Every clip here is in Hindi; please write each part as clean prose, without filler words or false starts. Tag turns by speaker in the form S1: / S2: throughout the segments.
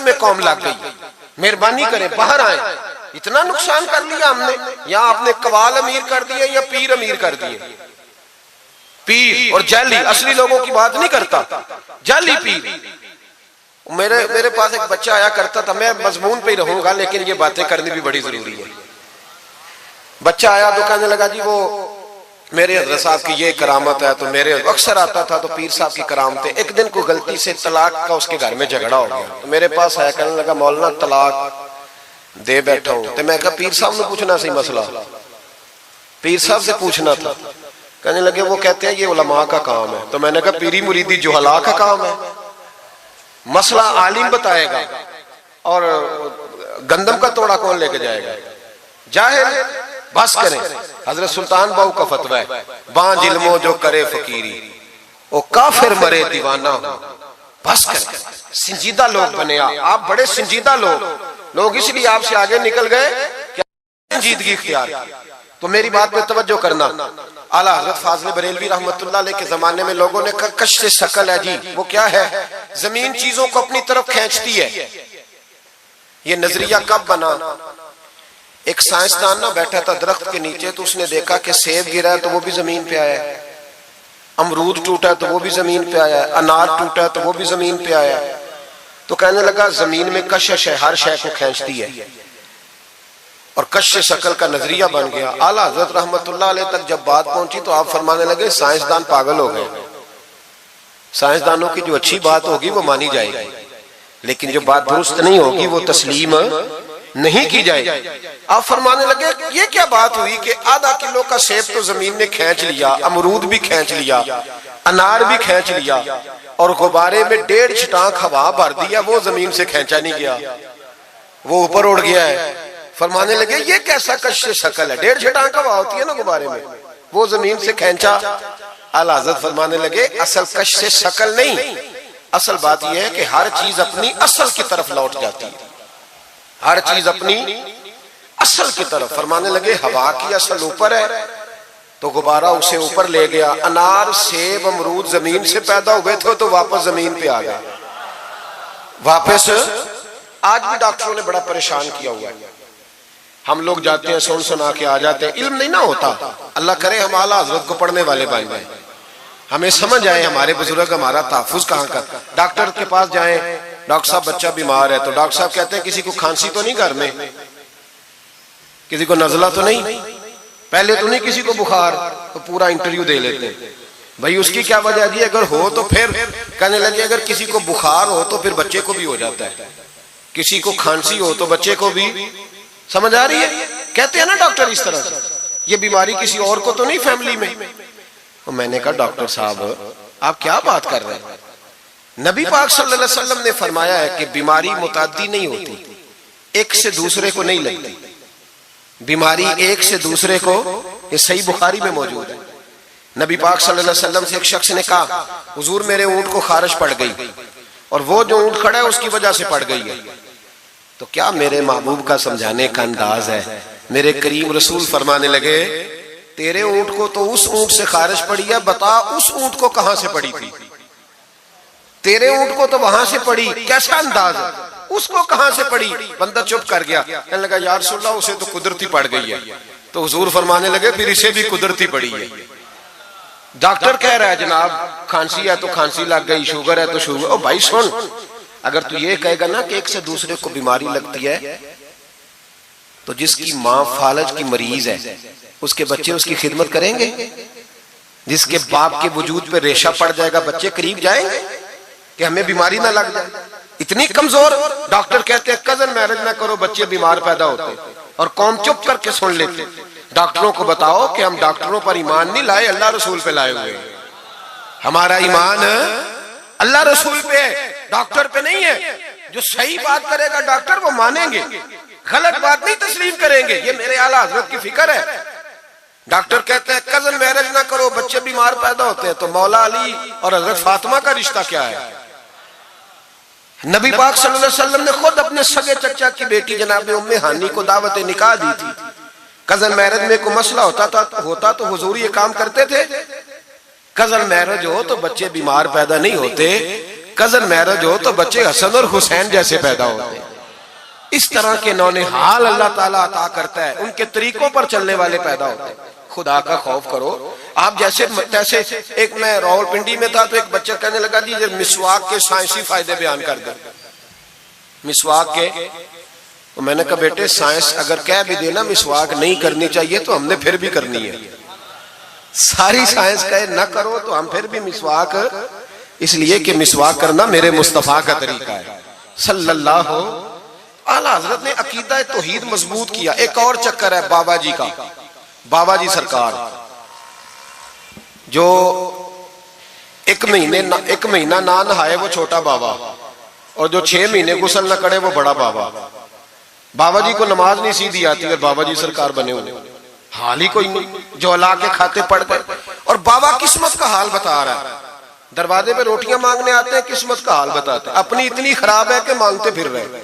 S1: में कौम लग गई, मेहरबानी करें बाहर आए, इतना नुकसान कर लिया हमने। यहाँ आपने कवाल अमीर कर दिए या पीर अमीर कर दिए। पीर और जाली, असली लोगों की बात नहीं करता, जाली पीर। मेरे पास एक बच्चा आया करता था, मैं मजमून पे ही रहूंगा लेकिन ये बातें करनी भी बड़ी जरूरी है। बच्चा आया तो कहने लगा जी वो मेरे हज़रत साहब की ये करामत है, तो मेरे अक्सर आता था तो पीर साहब की करामत है। एक दिन को गलती से तलाक का उसके घर में झगड़ा हो गया, तो मेरे पास आया, कहने लगा मौलाना तलाक दे बैठा हूं। तो मैं कहा पीर साहब ने पूछना सही मसला, पीर साहब से पूछना था। कहने लगे वो कहते हैं ये उलमा का काम है। तो मैंने कहा पीरी मुरीदी जुहला का काम है, मसला आलिम बताएगा और गंदम का तोड़ा कौन लेके जाएगा, जाहिल। बस करें, हजरत सुल्तान बाहू का फतवा है, बांझ इल्मो जो करे फकीरी वो काफिर मरे दीवाना हो। बस करें, संजीदा लोग बने आप बड़े संजीदा लोग इसलिए आपसे आगे निकल गए कि संजीदगी इख्तियार की। तो मेरी बात पे तवज्जो करना। आला हजरत फाज़िल बरेलवी रहमतुल्लाह अलैह के जमाने में लोगों ने कहा कश्श शकल है जी, वो क्या है, जमीन चीजों को अपनी तरफ खींचती है। ये नजरिया कब बना, एक साइंसदान ना बैठा था दरख्त के नीचे, तो उसने देखा कि सेब गिरा है तो वो भी जमीन पे आया है, अमरूद टूटा है तो वो भी जमीन पे आया है, अनार टूटा है तो वो भी जमीन पे आया है। तो कहने लगा जमीन में कशिश है, हर शय को खींचती है, और कश्श शकल का नजरिया बन गया। आला हजरत रहमतुल्लाह अलैह तक जब बात पहुंची तो आप फरमाने लगे साइंसदान पागल हो गए, साइंसदानों की जो अच्छी बात होगी वो मानी जाएगी, लेकिन जो बात दुरुस्त नहीं होगी वो तस्लीम नहीं की जाएगी। आप फरमाने लगे ये क्या बात हुई कि आधा किलो का सेब तो जमीन ने खींच लिया, अमरूद भी खींच लिया, अनार भी खींच लिया, और गुब्बारे में 1.5 छटाक हवा भर दिया, वो जमीन से खींचा नहीं गया, वो ऊपर उड़ गया है। फरमाने लगे ये कैसा कश्श शकल है, 1.5 छटाक हवा होती है ना गुब्बारे में, वो जमीन से खींचा। आला हज़रत फरमाने लगे असल कश्श शकल नहीं, असल बात यह है कि हर चीज अपनी असल की तरफ लौट जाती है, हर चीज अपनी असल की तरफ। फरमाने लगे हवा की असल ऊपर है तो गुब्बारा उसे ऊपर ले गया। अनार सेब अमरूद जमीन से पैदा हुए थे तो वापस जमीन पे आ गए, वापस। आज भी डॉक्टरों ने बड़ा परेशान किया हुआ है, हम लोग जाते हैं सुन सुना के आ जाते हैं, इल्म नहीं ना होता। अल्लाह करे हम आला हजरत को पढ़ने वाले बन जाए, हमें समझ आए हमारे बुजुर्ग हमारा तहफ्फुज कहाँ का। डॉक्टर के पास जाएं, डॉक्टर साहब बच्चा बीमार है, तो डॉक्टर साहब कहते हैं किसी को खांसी तो नहीं घर में, किसी को नजला तो नहीं, पहले तो नहीं किसी को बुखार, तो पूरा इंटरव्यू दे लेते हैं भाई उसकी क्या वजह जी, अगर हो तो फिर कहने लगे अगर किसी को बुखार हो तो फिर बच्चे को भी हो जाता है, किसी को खांसी हो तो बच्चे को भी। समझ आ रही है, कहते हैं ना डॉक्टर इस तरह से, ये बीमारी किसी और को तो नहीं फैमिली में। तो मैंने कहा डॉक्टर साहब आप क्या बात कर रहे हैं, नबी पाक सल्लल्लाहु अलैहि वसल्लम ने फरमाया है कि बीमारी मुताद्दी नहीं होती, एक से दूसरे को नहीं लगती, बीमारी एक से दूसरे को, ये सही बुखारी में मौजूद है। नबी पाक सल्लल्लाहु अलैहि वसल्लम से एक शख्स ने कहा हुजूर मेरे ऊंट को खारिश पड़ गई, और वो जो ऊंट खड़ा है उसकी वजह से पड़ गई है। तो क्या मेरे महबूब का समझाने का अंदाज है, मेरे करीम रसूल फरमाने लगे तेरे ऊंट को तो उस ऊंट से खारिश पड़ी है, बता उस ऊंट को कहां से पड़ी थी, तेरे ऊंट को तो वहां से पड़ी, कैसा अंदाज है, उसको कहां से पड़ी। बंदा चुप कर गया, कहने लगा या रसूलल्लाह उसे तो कुदरती पड़ गई है। तो हुजूर फरमाने लगे फिर इसे भी कुदरती पड़ी है। डॉक्टर कह रहा है जनाब खांसी है तो खांसी लग गई, शुगर है तो शुगर। ओ भाई सुन, अगर तू ये कहेगा ना कि एक से दूसरे को बीमारी लगती है, तो जिसकी माँ फालज की मरीज है उसके बच्चे उसकी खिदमत करेंगे, जिसके बाप के वजूद पे रेशा पड़ जाएगा बच्चे करीब जाएंगे कि हमें बीमारी ना लग जाए। इतनी कमजोर डॉक्टर कहते हैं कजन मैरिज ना करो बच्चे बीमार पैदा होते, और कौम चुप करके सुन लेते। डॉक्टरों को बताओ कि हम डॉक्टरों पर ईमान नहीं लाए, अल्लाह रसूल पे लाए हुए, हमारा ईमान अल्लाह रसूल पे, डॉक्टर पे नहीं है। जो सही बात करेगा डॉक्टर वो मानेंगे, गलत बात नहीं तस्लीम करेंगे। ये मेरे आला हजरत की फिक्र है। डॉक्टर कहते हैं कजन मैरिज ना करो बच्चे बीमार पैदा होते हैं, तो मौला अली और हजरत फातिमा का रिश्ता क्या है। नबी पाक सल्लल्लाहु अलैहि वसल्लम ने खुद अपने सगे चचा की बेटी जनाब उम्मे हानी को दावत निकाह दी थी। कजन मैरिज में कोई मसला होता तो हुजूर ये काम करते थे। कजन मैरिज हो तो बच्चे बीमार पैदा नहीं होते, कजन मैरिज हो तो बच्चे हसन और हुसैन जैसे पैदा होते हैं। इस तरह के नौने हाल अल्लाह ताला अता करता है, उनके तरीकों पर चलने वाले पैदा होते हैं। खुदा का खौफ करो। आप जैसे तैसे, एक मैं रावलपिंडी में था तो एक बच्चा कहने लगा जी ये मिसवाक के साइंसी फायदे बयान कर दे, मिसवाक के। तो मैंने कहा बेटे साइंस अगर कह भी देना मिसवाक नहीं करनी चाहिए तो हमने फिर भी करनी है। सारी साइंस कहे ना करो तो हम फिर भी मिसवाक, इसलिए कि मिसवाक करना मेरे मुस्तफा का तरीका है सल्लल्लाहु। आला हजरत ने अकीदा तौहीद मजबूत किया। एक और चक्कर है बाबा जी का, बाबा जी सरकार जो एक महीना ना नहाए वो छोटा बाबा, और जो 6 महीने गुस्ल न करे वो बड़ा बाबा। बाबा जी को नमाज नहीं सीधी आती और बाबा जी सरकार बने हुए, हाल ही कोई नहीं। जो अल्लाह के खाते पढ़ गए और बाबा किस्मत का हाल बता रहा है। दरवाजे पे रोटियां मांगने आते हैं, किस्मत का हाल बताते हैं। अपनी इतनी खराब है कि मांगते फिर रहे,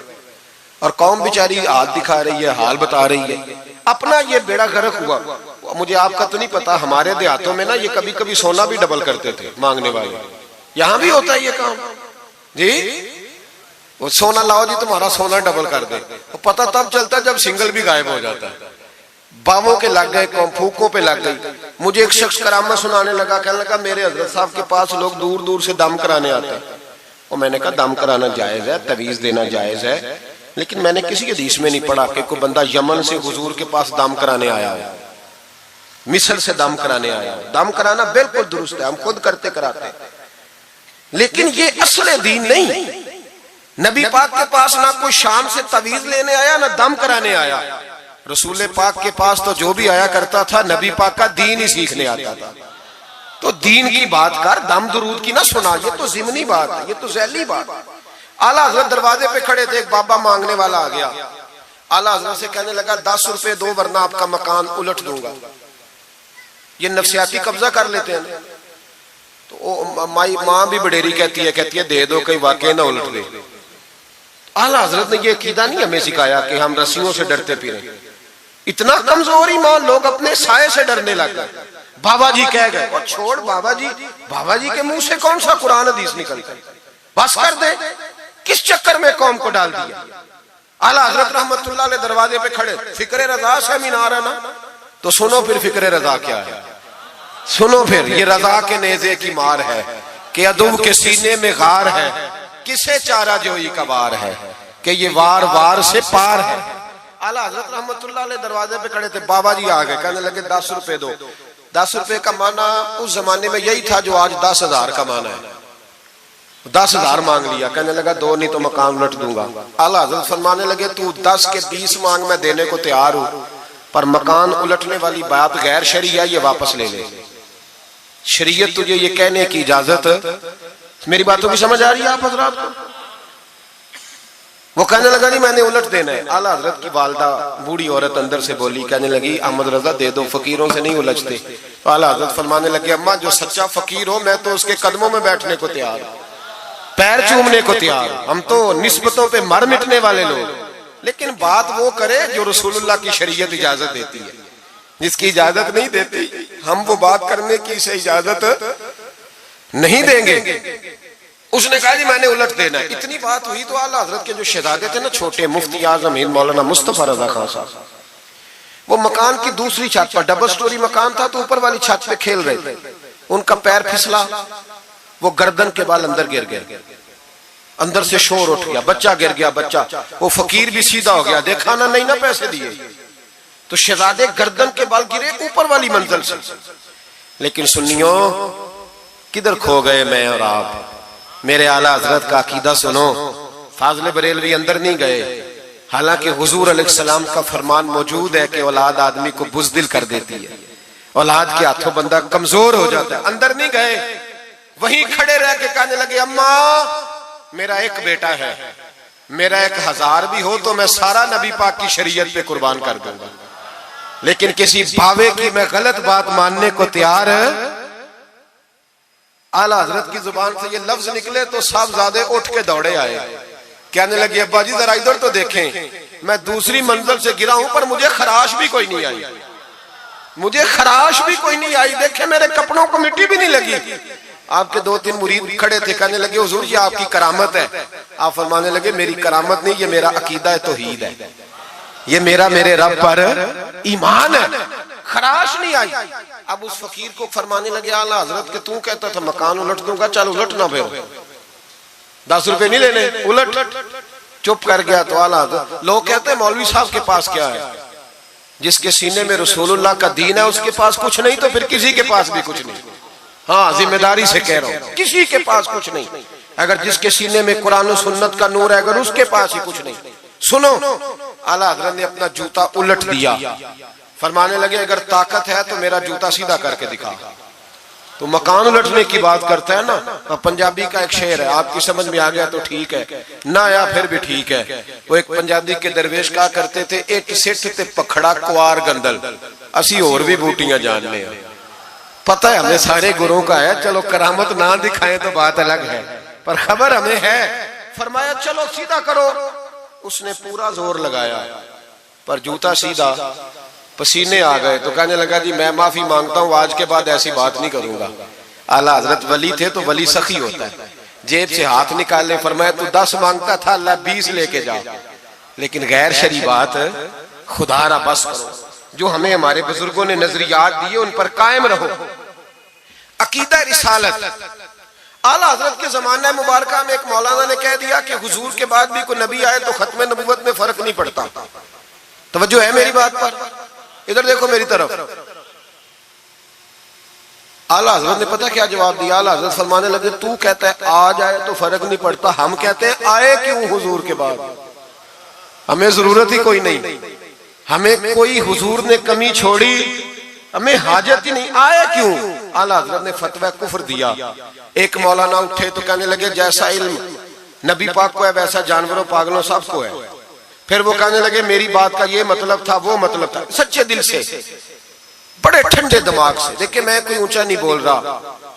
S1: और कौम बेचारी हाथ दिखा रही है, हाल बता रही है। अपना ये बेड़ा गर्क हुआ। मुझे आपका तो नहीं पता, हमारे देहातों में ना ये कभी कभी सोना भी डबल करते थे मांगने वाले। यहाँ भी होता है ये काम जी, वो सोना लाओ जी तुम्हारा सोना डबल कर दे। तो पता तब चलता जब सिंगल भी गायब हो जाता है। बावों के लग गए, फूकों पे लग गई। मुझे एक शख्स करामा सुनाने लगा, कहने लगा मेरे हजरत साहब के पास लोग दूर दूर से दम कराने आते हैं। और मैंने कहा दम कराना जायज है, तवीज देना जायज है, लेकिन मैंने किसी के हदीस में नहीं पढ़ा कि कोई बंदा यमन से हुजूर के पास दम कराने आया है, मिस्र से दम कराने आया है। दम कराना बिल्कुल दुरुस्त है, हम खुद करते कराते, लेकिन ये असल दीन नहीं। नबी पाक के पास ना कोई शाम से तवीज लेने आया ना दम कराने आया। रसूल पाक के पास तो जो भी आया करता था नबी पाक का दीन ही सीखने आता था। तो दीन की बात कर, दम दुरूद की ना सुना, ये तो जिमनी बात है, ये तो ज़ैली बात है। आला हजरत दरवाजे पे खड़े थे, एक बाबा मांगने वाला आ गया। आला हजरत से कहने लगा 10 रुपए दो वरना आपका मकान उलट दूंगा। ये नफसियाती कब्जा कर लेते हैं। तो माँ भी बडेरी कहती है दे दो कहीं वाकई ना उलट दे। आला हजरत ने ये अकीदा नहीं हमें सिखाया कि हम रस्सियों से डरते फिरें। इतना कमजोर ईमान, लोग अपने साये से डरने लग गए। बाबा जी कह गए, और छोड़ बाबा जी के मुंह से कौन सा कुरान हदीस निकलता है, बस कर दे। किस चक्कर में कौम को डाल दिया। आला हजरत रहमतुल्लाह अलैह दरवाजे पे खड़े, फिक्रे रजा से मीनार है ना, तो सुनो फिर फिक्रे रजा क्या है, सुनो फिर ये रजा के नेज़े की मार है कि अदूब के सीने में गार है, किसे चारा जोई का वार है कि ये वार वार से पार है। आला हजरत रहमतुल्लाह अलैह दरवाजे पे खड़े थे, बाबा जी आ गए, कहने लगे 10 रुपए दो। 10 रुपए का माना उस जमाने में यही था जो आज 10,000 का माना है। 10,000 मांग लिया, कहने लगा दो नहीं तो मकान उलट दूंगा। आला हजरत फरमाने लगे तू 10 के 20 मांग, मैं देने को तैयार हूं, पर मकान उलटने वाली बात गैर शरई है, ये वापस ले ले। शरीयत तुझे ये कहने की इजाजत, मेरी बातों की समझ आ रही है आप हजरात को? वो कहने लगा नहीं मैंने उलट देना है। आला हजरत की वालदा बूढ़ी औरत अंदर से बोली, कहने लगी अहमद रजा दे दो, फकीरों से नहीं उलझते। तो आला हजरत फरमाने लगे अम्मा जो सच्चा फकीर हो मैं तो उसके कदमों में बैठने को तैयार हूं, पैर चूमने को तैयार। हम तो निस्बतों पे मर मिटने वाले लोग, लेकिन बात वो करे जो रसूलुल्लाह की शरीयत इजाजत देती है। जिसकी इजाजत नहीं देती हम वो बात करने की इसे इजाजत नहीं देंगे। उसने कहा जी मैंने उलट देना है। इतनी बात हुई तो आला हजरत के जो शहजादे थे ना छोटे, मुफ्ती आजम हिंद मौलाना मुस्तफा रजा खान साहब, वो मकान की दूसरी छत पर, डबल स्टोरी मकान था, तो ऊपर वाली छत पे खेल रहे थे। उनका पैर फिसला, वो गर्दन के बाल अंदर गिर गए, अंदर से शोर उठ गया, बच्चा गिर गया। बच्चा वो फकीर भी सीधा हो गया, देखा ना नहीं ना पैसे दिए, तो शहजादे गर्दन के बाल गिरे ऊपर वाली मंजिल से। लेकिन सुनियो किधर खो गए मैं और आप। मेरे आला हजरत का अकीदा सुनो, फाज़िल बरेलवी अंदर नहीं गए, हालांकि हुजूर अलैहिस्सलाम का फरमान मौजूद है कि औलाद आदमी को बुज़दिल कर देती है, औलाद के हाथों बंदा कमजोर हो जाता है। अंदर नहीं गए, वहीं खड़े रह के कहने लगे अम्मा मेरा एक बेटा है, मेरा 1000 भी हो तो मैं सारा नबी पाक की शरीयत पे कुर्बान कर दूंगा, लेकिन किसी भावे की मैं गलत बात मानने को तैयार है। आला हजरत की जुबान से ये लफ्ज निकले तो साहबजादे उठ के दौड़े आए, कहने लगे अब्बा जी जरा इधर तो देखें, मैं दूसरी मंजिल से गिरा हूं पर मुझे खराश भी कोई नहीं आई, मुझे खराश भी कोई नहीं आई, देखे मेरे कपड़ों को मिट्टी भी नहीं लगी। आपके 2-3 मुरीद खड़े थे, कहने लगे हुजूर ये आपकी करामत है। आप फरमाने लगे मेरी करामत नहीं, ये मेरा अकीदा है, तौहीद है, ये मेरे रब पर ईमान है। खराश नहीं आई। अब उस फकीर को फरमाने लगे आला हजरत के तू कहता था मकान उलट दूंगा, चल उलट ना, फिर 10 रुपए नहीं लेने, उलट। चुप कर गया। तो आला हजरत, लोग कहते हैं मौलवी साहब के पास क्या है, जिसके सीने में रसूलुल्लाह का दीन है उसके पास कुछ नहीं, तो फिर किसी के पास भी कुछ नहीं। हाँ, जिम्मेदारी से कह रहा हूं, किसी के पास कुछ नहीं। अगर जिसके सीने में कुरान और सुन्नत का नूर है, अगर उसके पास ही कुछ नहीं। सुनो, आला हजरत ने अपना जूता उलट दिया, फरमाने लगे अगर ताकत है तो मेरा जूता सीधा करके दिखा। तो मकान उलटने की बात करता है ना, पंजाबी का एक शेर है, आपकी समझ में आ गया तो ठीक है, ना आया फिर भी ठीक है। वो एक पंजाबी के दरवेश कहा करते थे, एक सिठ ते पखड़ा कुआर गंदल, असी और भी बूटियां जानने हैं। पता है हमें सारे गुरुओं का है, चलो करामत ना दिखाएं तो बात अलग है, पर खबर हमें है। फरमाया चलो सीधा करो। उसने पूरा जोर लगाया पर जूता सीधा, पसीने आ गए। तो कहने लगा जी मैं माफी मांगता हूं, आज के बाद ऐसी बात नहीं करूंगा। आला हजरत वली थे तो वली सखी होता है, जेब से हाथ निकालने, फरमाया तू 10 मांगता था, अल्लाह 20 लेके जा, लेकिन गैर शरी बात खुदा रा बस करो। जो हमें हमारे बुजुर्गों ने नजरियात दिए उन पर कायम रहो। अकीदा रिसालत। आला हजरत के जमाना मुबारका में एक मौलाना ने कह दिया कि हुजूर के बाद भी कोई नबी आए तो खत्म नबूवत में फर्क नहीं पड़ता। तवज्जो है मेरी बात पर? इधर देखो मेरी तरफ। आला हजरत ने पता क्या जवाब दिया? आला हजरत फरमाने लगे तू कहता है आ जाए तो फर्क नहीं पड़ता, हम कहते हैं आए क्यों हुजूर के बाद? हमें जरूरत ही कोई नहीं, हमें कोई हुजूर ने कमी छोड़ी, हमें हाजत ही नहीं, आए क्यों? आला हजरत ने फतवा कुफ्र दिया। एक मौलाना उठे तो कहने लगे जैसा इल्म नबी पाक को है वैसा जानवरों पागलों सबको है। फिर वो कहने लगे मेरी बात का ये मतलब था, वो मतलब था, सच्चे दिल से, बड़े ठंडे दिमाग से। देखिए मैं कोई ऊंचा नहीं बोल रहा,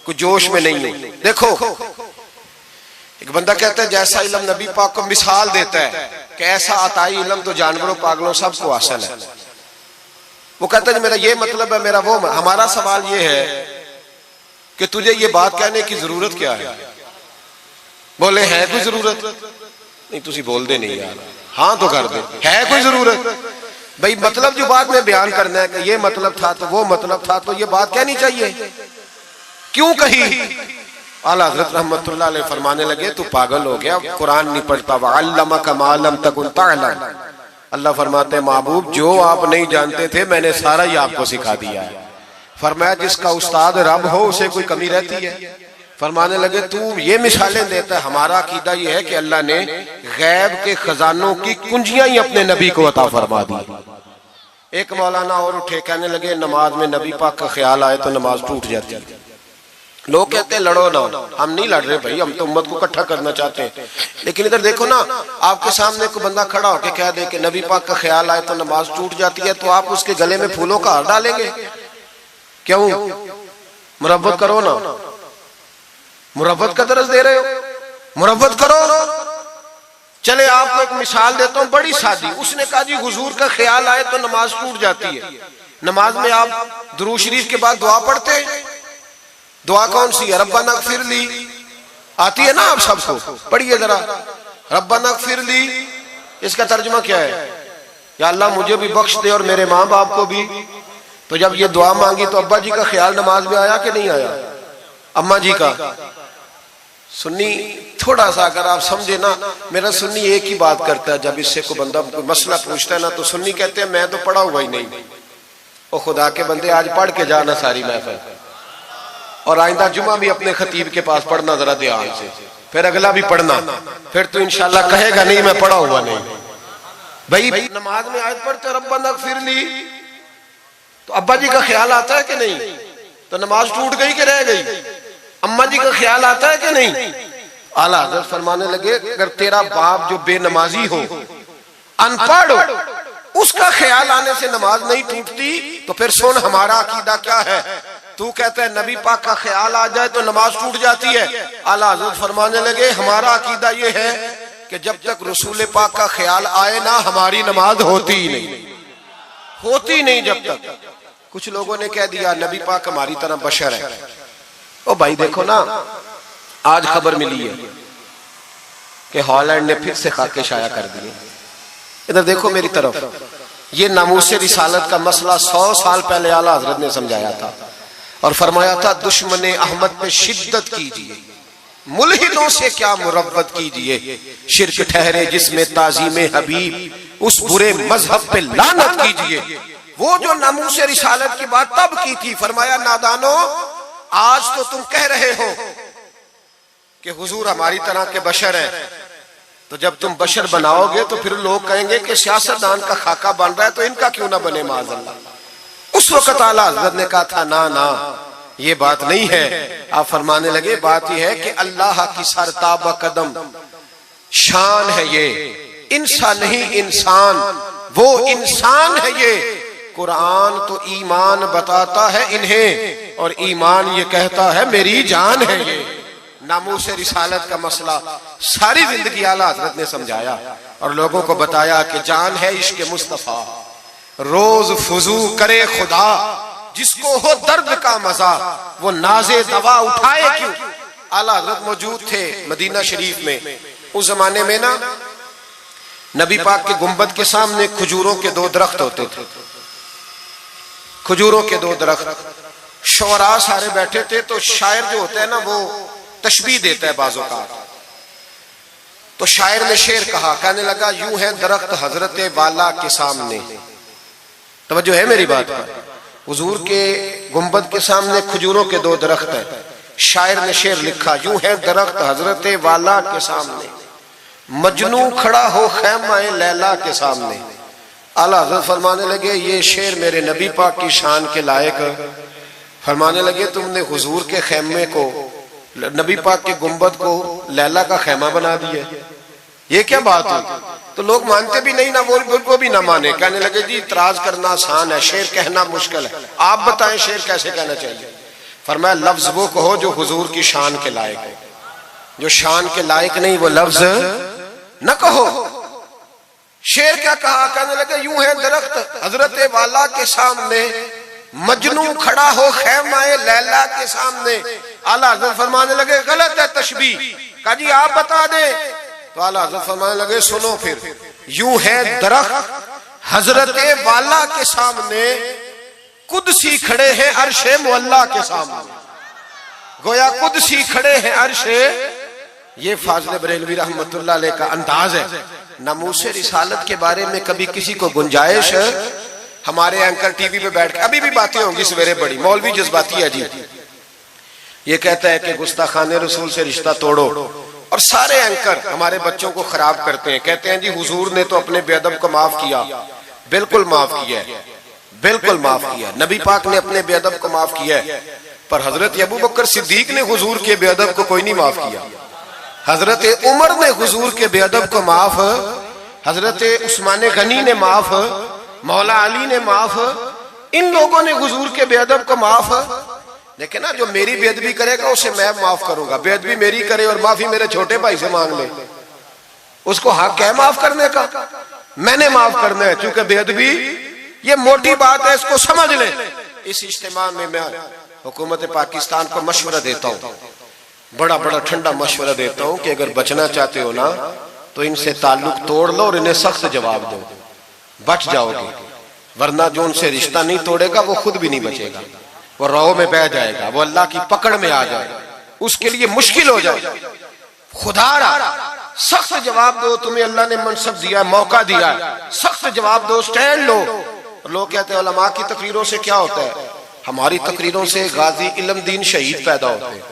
S1: कोई जोश में नहीं हूं। देखो एक बंदा कहता है जैसा इल्म नबी पाक को मिसाल देता है कि ऐसा अताई इल्म तो जानवरों पागलों सबको हासिल है। वो कहता है मेरा ये मतलब है, मेरा वो। हमारा सवाल ये है कि तुझे ये बात कहने की जरूरत क्या है? बोले है कोई जरूरत? नहीं तुसी बोल दे नहीं यार, हाँ तो कर दे, है कोई जरूरत? भाई मतलब जो बात में बयान करना है कि ये मतलब था तो वो मतलब था, तो ये बात कहनी चाहिए, क्यों कही? आला हज़रत रहमतुल्लाह अलैह फरमाने लगे तू पागल हो गया, कुरान नहीं पढ़ता। वअल्लमका मा लम तकुन तअलम। अल्लाह फरमाते हैं महबूब जो आप नहीं जानते थे मैंने सारा ही आपको सिखा दिया है। फरमाया जिसका उस्ताद रब हो उसे कोई कमी रहती है? फरमाने लगे तू ये मिसालें देता है, हमारा अकीदा ये है कि अल्लाह ने गैब के खजानों की कुंजियां ही अपने नबी को अता फरमा दी। एक मौलाना और उठे कहने लगे नमाज में नबी पाक का ख्याल आए तो नमाज टूट जाती है। लोग कहते हैं लड़ो ना, हम नहीं लड़ रहे भाई, हम तो उम्मत को इकट्ठा करना चाहते हैं। लेकिन इधर देखो ना, आपके सामने कोई बंदा खड़ा होकर कह दे कि नबी पाक का ख्याल आए तो नमाज टूट जाती है, तो आप उसके गले में फूलों का हार डालेंगे? क्यों? मुरब्बत करो ना, मुरब्बत का दर्ज दे रहे हो, मुरब्बत करो। चले आपको एक मिसाल देता हूँ बड़ी सादी। उसने कहा जी हुजूर का ख्याल आए तो नमाज टूट जाती है। नमाज में आप दुरूद शरीफ के बाद दुआ पढ़ते हैं, दुआ कौन सी है? रब्बना इग़फिरली आती है ना आप सबको, पढ़िए जरा, रब्बना इग़फिरली। इसका तर्जुमा क्या है? या अल्लाह मुझे भी बख्श दे और मेरे माँ बाप को भी। तो जब ये दुआ मांगी तो अब्बा जी का ख्याल नमाज में आया कि नहीं आया? अम्मा जी का? सुन्नी थोड़ा सा अगर आप समझे ना, मेरा सुन्नी एक ही बात करता है, जब इससे को बंदा मसला पूछता है ना तो सुन्नी कहते हैं मैं तो पढ़ा हुआ ही नहीं। ओ खुदा के बंदे आज पढ़ के जाना सारी महफिल, और आइंदा जुमा भी अपने खतीब के पास पढ़ना जरा ध्यान से, फिर अगला भी पढ़ना, फिर तो इंशाल्लाह कहेगा नहीं मैं पढ़ा हुआ नहीं। भाई नमाज में आयत पढ़ते रब्बना इग़फिरली, तो अब्बा जी का ख्याल आता है कि नहीं? तो नमाज टूट गई कि रह गई? अम्मा जी का ख्याल आता है कि नहीं? आला हज़रत फरमाने लगे अगर तेरा बाप जो बेनमाजी हो, अनपढ़ हो, उसका ख्याल आने से नमाज नहीं टूटती, तो फिर सुन हमारा अकीदा क्या है। तू कहता है नबी पाक का ख्याल आ जाए तो नमाज टूट जाती है। आला हज़रत फरमाने लगे हमारा अकीदा ये है कि जब तक रसूल पाक का ख्याल आए ना हमारी नमाज होती ही नहीं, होती नहीं जब तक। कुछ लोगों ने कह दिया नबी पाक हमारी तरह बशर है, ओ भाई देखो ना, आज खबर मिली है कि हॉलैंड ने फिर से खाके शाया कर दिए। इधर देखो मेरी तरफ, ये नामूस रिसालत का मसला 100 साल पहले आला हजरत ने समझाया था और फरमाया था दुश्मन अहमद पे शिद्दत कीजिए, मुल्हिदों से क्या मुरव्वत कीजिए, शिर्क ठहरे जिसमें ताजीम हबीब, उस बुरे मजहब पे लानत कीजिए। वो जो नामूस रिसालत की बात तब की थी, फरमाया नादानो आज तो तुम कह रहे हो कि हुजूर हमारी तरह के बशर हैं, तो जब तुम बशर बनाओगे तो फिर लोग कहेंगे कि सियासतदान का खाका बन रहा है तो इनका क्यों ना बने माज़अल्लाह। उस वक्त आला हज़रत ने कहा था ना ना ये बात नहीं है। आप फरमाने लगे बात यह है कि अल्लाह की सरताबा कदम शान है ये, इंसान नहीं इंसान, वो इंसान है ये। कुरान तो ईमान बताता है इन्हें और ईमान ये कहता है मेरी जान है ये। नामूस रिसालत का मसला सारी जिंदगी आला हज़रत ने समझाया और लोगों को बताया कि जान है इश्क मुस्तफा, रोज फुजू करे खुदा, जिसको हो दर्द का मजा वो नाजे दवा उठाए क्यों। आला हज़रत मौजूद थे मदीना शरीफ में। उस जमाने में ना नबी पाक के गुंबद के सामने खजूरों के 2 दरख्त होते थे, खजूरों के 2 दरख्त। शोरा सारे बैठे थे, तो शायर जो होता है ना वो तशबीह देता है बाजों का। तो शायर ने शेर कहा, कहने लगा यूं है दरख्त हजरत वाला के सामने। तवज्जो है मेरी बात पर। हुजूर के गुंबद के सामने खजूरों के 2 दरख्त हैं। शायर ने शेर लिखा, यूं है दरख्त हजरत वाला के सामने, मजनू खड़ा हो खैमाए लैला के सामने। आला हज़रत फरमाने लगे ये शेर मेरे नबी पाक की शान के लायक। फरमाने लगे तुमने हुजूर के खैमे को, नबी पाक के गुंबद को लैला का खैमा बना दिया, ये क्या बात हुई। तो लोग मानते भी नहीं ना, वो भी ना माने। कहने लगे जी इतराज करना आसान है, शेर कहना मुश्किल है, आप बताएं शेर कैसे कहना चाहिए। फरमाया लफ्ज वो कहो जो हुजूर की शान के लायक है, जो शान के लायक नहीं वो लफ्ज न कहो। शेर क्या कहा, कहने लगे यूं है दरख्त हजरत वाला के सामने, मजनू खड़ा हो खैमाए लैला के सामने। आला हज़रत फरमाने लगे गलत है तशबीह। कहा जी आप बता दे। तो आला हज़रत फरमाने लगे सुनो फिर, यूं है दरख्त हजरत वाला के सामने, कुदसी खड़े हैं अर्शे मुअल्ला के सामने। गोया कुदसी खड़े हैं अर्शे। ये फाज़िल बरेलवी रहमतुल्लाह अलैह का अंदाज है। नामूस रिसालत के बारे में कभी किसी को गुंजाइश, हमारे एंकर टीवी पे बैठ के अभी भी बातें होंगी सवेरे बड़ी, मौलवी जज्बाती है जी, ये कहता है कि गुस्ताखाने रसूल से रिश्ता तोड़ो, और सारे एंकर हमारे बच्चों को खराब करते हैं। कहते हैं जी हुजूर ने तो अपने बेअदब को माफ किया। बिल्कुल माफ किया है, बिल्कुल माफ किया। नबी पाक ने अपने बेअदब को माफ किया है, पर हजरत अबू बकर सिद्दीक ने हुजूर के बेअदब को कोई नहीं माफ किया। हजरत उमर ने हुजूर के बेअदब को माफ, हजरत उस्मान गनी ने माफ, मौला अली ने माफ, इन लोगों ने हुजूर के बेअदब को माफ। लेकिन ना जो मेरी बेअदबी करेगा उसे मैं माफ करूंगा। बेअदबी मेरी करे और माफी मेरे छोटे भाई से मांग ले, उसको हक है माफ करने का, मैंने माफ करना है। क्योंकि बेअदबी ये मोटी बात है, इसको समझ ले। इस इज्तिमा में मैं हुकूमत पाकिस्तान को मशवरा देता हूँ, बड़ा बड़ा ठंडा मशवरा देता हूँ कि अगर बचना चाहते हो ना तो इनसे ताल्लुक तोड़ लो और इन्हें सख्त जवाब दो, बच जाओगे। वरना जो उनसे रिश्ता नहीं तोड़ेगा वो खुद भी नहीं बचेगा, वो राह में बह जाएगा, वो अल्लाह की पकड़ में आ जाएगा, उसके लिए मुश्किल हो जाए। खुदारा सख्त जवाब दो, तुम्हें अल्लाह ने मनसब दिया, मौका दिया, सख्त जवाब दो, स्टैंड लो। लोग कहते हैं उलमा की तकरीरों से क्या होता है, हमारी तकरीरों से गाजी इल्म दीन शहीद पैदा होते हैं,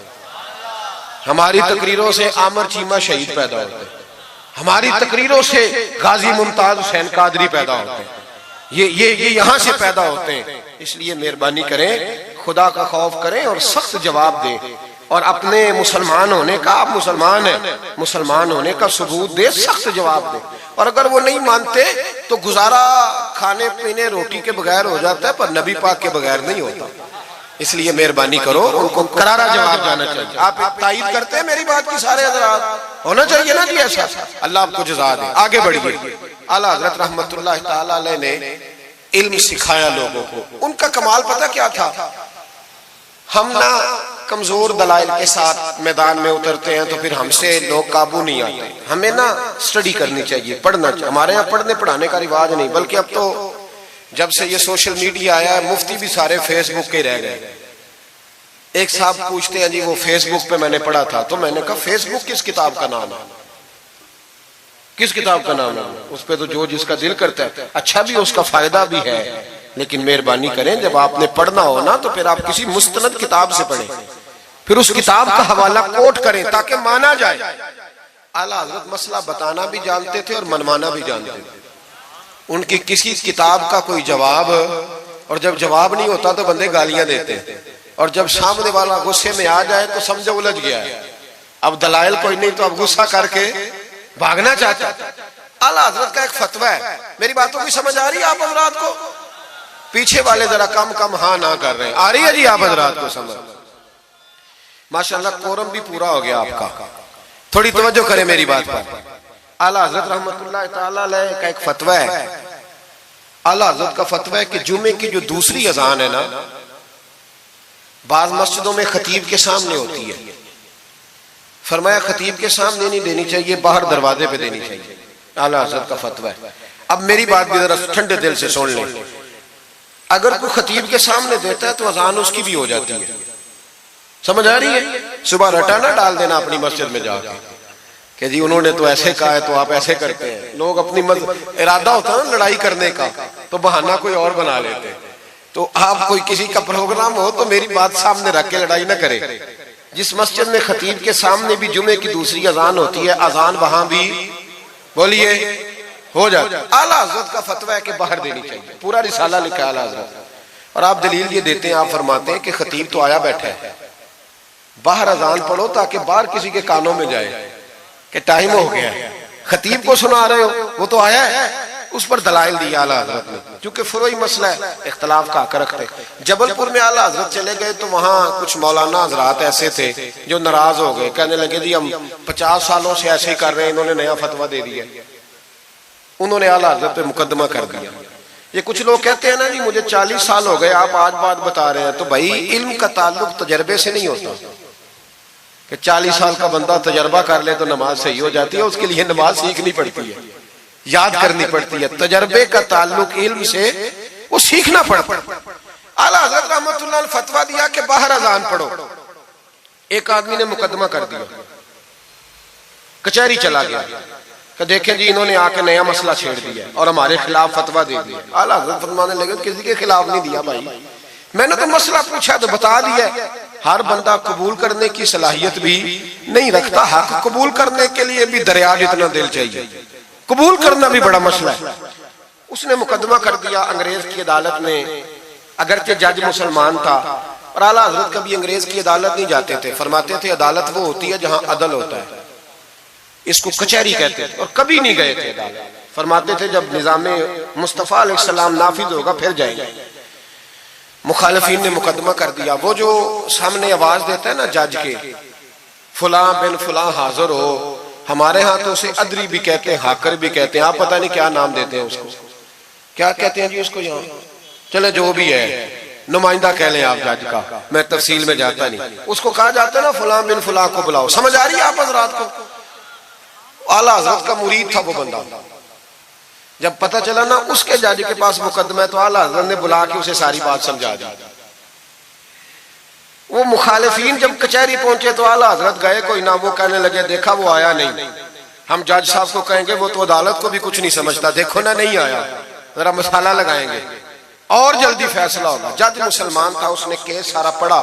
S1: हमारी तकरीरों से आमर चीमा शहीद पैदा होते हैं, हमारी तकरीरों से गाजी मुमताज हुसैन कादरी पैदा होते हैं, ये यहां से पैदा होते हैं। इसलिए मेहरबानी करें, खुदा का खौफ करें और सख्त जवाब दें, और अपने मुसलमान होने का, आप मुसलमान हैं, मुसलमान होने का सबूत दे, सख्त जवाब दे। और अगर वो नहीं मानते तो गुजारा खाने पीने रोटी के बगैर हो जाता है, पर नबी पाक के बगैर नहीं होता। इसलिए मेहरबानी करो, उनको करारा जवाब जाना चाहिए। आप तायीद करते हैं मेरी बात की, सारे हज़रात होना चाहिए ना जी ऐसा। अल्लाह आपको जज़ा दे। आगे बढ़िए। आला हज़रत रहमतुल्लाह तआला अलैह ने इल्म सिखाया लोगों को। उनका कमाल पता क्या था, हम ना कमजोर दलाइल के साथ मैदान में उतरते हैं तो फिर हमसे लोग काबू नहीं आते। हमें ना स्टडी करनी चाहिए, पढ़ना चाहिए। हमारे यहाँ पढ़ने पढ़ाने का रिवाज नहीं, बल्कि अब तो जब से ये सोशल मीडिया आया है मुफ्ती भी सारे फेसबुक के रह गए। एक साहब पूछते हैं जी वो फेसबुक पे मैंने पढ़ा था, तो मैंने कहा फेसबुक किस किताब का नाम है, किस किताब का नाम है? उस पे तो जो जिसका दिल करता है, अच्छा भी उसका फायदा भी है, लेकिन मेहरबानी करें जब आपने पढ़ना हो ना तो फिर आप किसी मुस्तनद किताब से पढ़ें, फिर उस किताब का हवाला कोट करें ताकि माना जाए। आला हजरत मसला बताना भी जानते थे और मनवाना भी जानते थे। उनकी किसी किताब का कोई जवाब, और जब जवाब नहीं होता तो बंदे गालियां देते हैं, और जब सामने वाला गुस्से में आ जाए तो समझो उलझ गया है, अब दलाइल कोई नहीं तो अब गुस्सा करके भागना चाहता है। आला हजरत का एक फतवा है, मेरी बातों की समझ आ रही है आप हजरात को? पीछे वाले जरा कम कम हाँ ना कर रहे हैं, आ रही है जी आप हजरात को समझ? माशाअल्लाह कोरम भी पूरा हो गया आपका, थोड़ी तवज्जो करें मेरी बात पर। आला हजरत रहमतुल्लाह ताला अलैह का एक फतवा है। आला हजरत का फतवा है कि जुमे की जो दूसरी अजान है ना, बाज मस्जिदों में खतीब के सामने होती है। फरमाया खतीब के सामने नहीं देनी चाहिए, बाहर दरवाजे पे देनी चाहिए। आला हजरत का फतवा है। अब मेरी बात भी जरा ठंडे दिल से सुन लें। अगर कोई खतीब के सामने देता है तो अजान उसकी भी हो जाती है, समझ आ रही है? सुबह रटा ना डाल देना अपनी मस्जिद में जाके कि जी उन्होंने तो ऐसे कहा है तो आप ऐसे करते हैं। लोग अपनी इरादा होता है ना लड़ाई करने का, तो बहाना कोई और बना लेते हैं। तो आप कोई किसी का प्रोग्राम हो तो मेरी बात सामने रख के लड़ाई ना करे। जिस मस्जिद में खतीब के सामने भी जुमे की दूसरी अजान होती है, अजान वहां भी बोलिए हो जाता है। आला हजरत का फतवा है कि बाहर देनी चाहिए, पूरा रिसाला लिखा है आला हजरत। और आप दलील ये देते हैं, आप फरमाते हैं कि खतीब तो आया बैठा है, बाहर अजान पढ़ो ताकि बाहर किसी के कानों में जाए कि टाइम हो गया है। खतीब को सुना रहे हो, वो तो आया है, उस पर दलाइल दिया आला हजरत ने, क्योंकि फुरोई मसला है, इख्तलाफ का हक रखते। जबलपुर में आला हजरत चले गए तो वहां कुछ मौलाना हजरात ऐसे थे जो नाराज हो गए, कहने लगे जी हम 50 सालों से ऐसे ही कर रहे हैं, इन्होंने नया फतवा दे दिया। उन्होंने आला हजरत पे मुकदमा कर दिया। ये कुछ लोग कहते हैं ना जी मुझे 40 साल हो गए, आप आज बात बता रहे हैं, तो भाई इल्म का ताल्लुक तजर्बे से नहीं होता कि 40 साल का बंदा तजर्बा कर ले तो नमाज सही हो जाती है। उसके लिए नमाज सीखनी पड़ती है, याद करनी पड़ती है। तजर्बे का ताल्लुक इल्म से, वो सीखना पड़ता है। आला हजरत रहमतुल्लाह ने फतवा दिया कि बाहर अजान पढ़ो। एक आदमी ने मुकदमा कर दिया, कचहरी चला गया कि देखें जी इन्होंने आके नया मसला छेड़ दिया और हमारे खिलाफ फतवा दे दिया। आला हजरत फरमाने लगे किसी के खिलाफ नहीं दिया भाई, मैंने तो मसला पूछा तो बता दिया। हर बंदा कबूल करने की सलाहियत भी नहीं रखता, हक कबूल करने के लिए भी दरिया जितना दिल चाहिए, कबूल करना भी बड़ा मसला है। उसने मुकदमा कर दिया अंग्रेज की अदालत में, अगरचे जज मुसलमान था। और आला हजरत कभी अंग्रेज की अदालत नहीं जाते थे, फरमाते थे अदालत वो होती है जहां अदल होता है, इसको कचहरी कहते थे, और कभी नहीं गए थे अदालत। फरमाते थे जब निजामे मुस्तफा अलैहिस्सलाम नाफिज होगा फिर जाएंगे। मुखालिफिन ने मुकदमा कर दिया। वो जो सामने आवाज देता है ना जज के, फुला बिन फुला हाजिर हो, हमारे यहाँ तो उसे अदरी भी कहते हैं, हाकर भी कहते हैं, आप पता नहीं क्या नाम देते हैं उसको, क्या कहते हैं जी उसको यहाँ, चले जो भी है, नुमाइंदा कह लें आप जज का, मैं तफसील में जाता नहीं। उसको कहा जाता है ना फुला बिन फुला को बुलाओ। समझ आ रही है आप हजरात को? आला हजरत का मुरीद था वो बंदा। जब पता चला ना उसके जज के पास मुकदमा है, तो आला हजरत ने बुला के उसे सारी बात समझा दी। वो मुखालिफिन जब कचहरी पहुंचे तो आला हजरत गए कोई ना, वो कहने लगे देखा वो आया नहीं, हम जज साहब को कहेंगे वो तो अदालत को भी कुछ नहीं समझता, देखो ना नहीं आया, जरा मसाला लगाएंगे और जल्दी फैसला होगा। जज मुसलमान था, उसने केस सारा पढ़ा,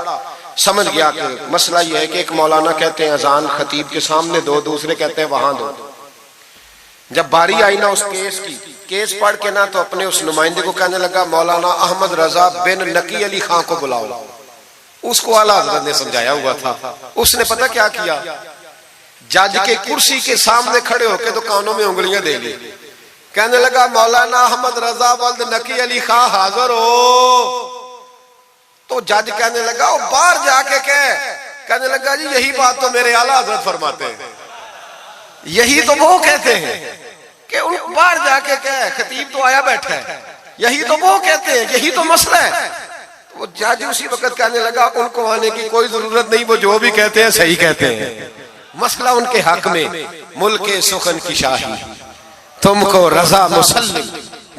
S1: समझ गया कि मसला यह है कि एक मौलाना कहते हैं अजान खतीब के सामने दो, दूसरे कहते हैं वहां दो। जब बारी आई ना उस केस की, केस पढ़ के ना तो अपने उस नुमाइंदे को कहने लगा मौलाना अहमद रजा बिन नकी अली खां को बुलाओ। उसको आला हजरत ने समझाया हुआ था, उसने पता क्या किया, जज के कुर्सी के सामने खड़े होके तो कानों में उंगलियां दे ली, कहने लगा मौलाना अहमद रजा वल्द नकी अली खां हाजिर हो। तो जज कहने लगा वो बाहर जाके कहने लगा जी यही बात तो मेरे आला हजरत फरमाते हैं, यही तो वो कहते हैं कि उन बाहर जाके खतीब तो आया बैठा है, यही तो वो कहते हैं, यही तो मसला है। वो जज उसी वक्त कहने लगा उनको आने की कोई जरूरत नहीं, वो जो भी कहते हैं सही कहते हैं, मसला उनके हक में। मुल्के सुखन की शाही तुमको रजा मुसल्लिम,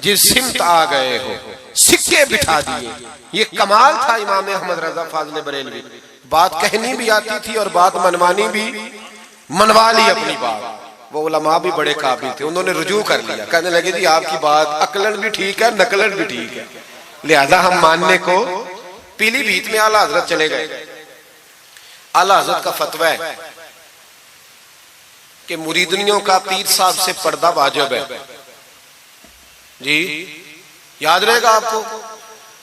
S1: जिस सिमत आ गए हो सिक्के बिठा दिए। ये कमाल था इमाम अहमद रजा फाजले बरेलवी। बात कहनी भी आती थी और बात मनवानी भी, मनवा ली अपनी बात। वो उलमा भी बड़े काबिल थे, उन्होंने रुजू कर लिया, कहने लगे जी आपकी बात अकलन भी ठीक है, नकलन भी ठीक है, लिहाजा हम मानने को। पीलीभीत में आला हजरत चले गए। आला हजरत का फतवा है कि मुरीदनियों का पीर साहब से पर्दा वाजिब है जी, याद रहेगा आपको।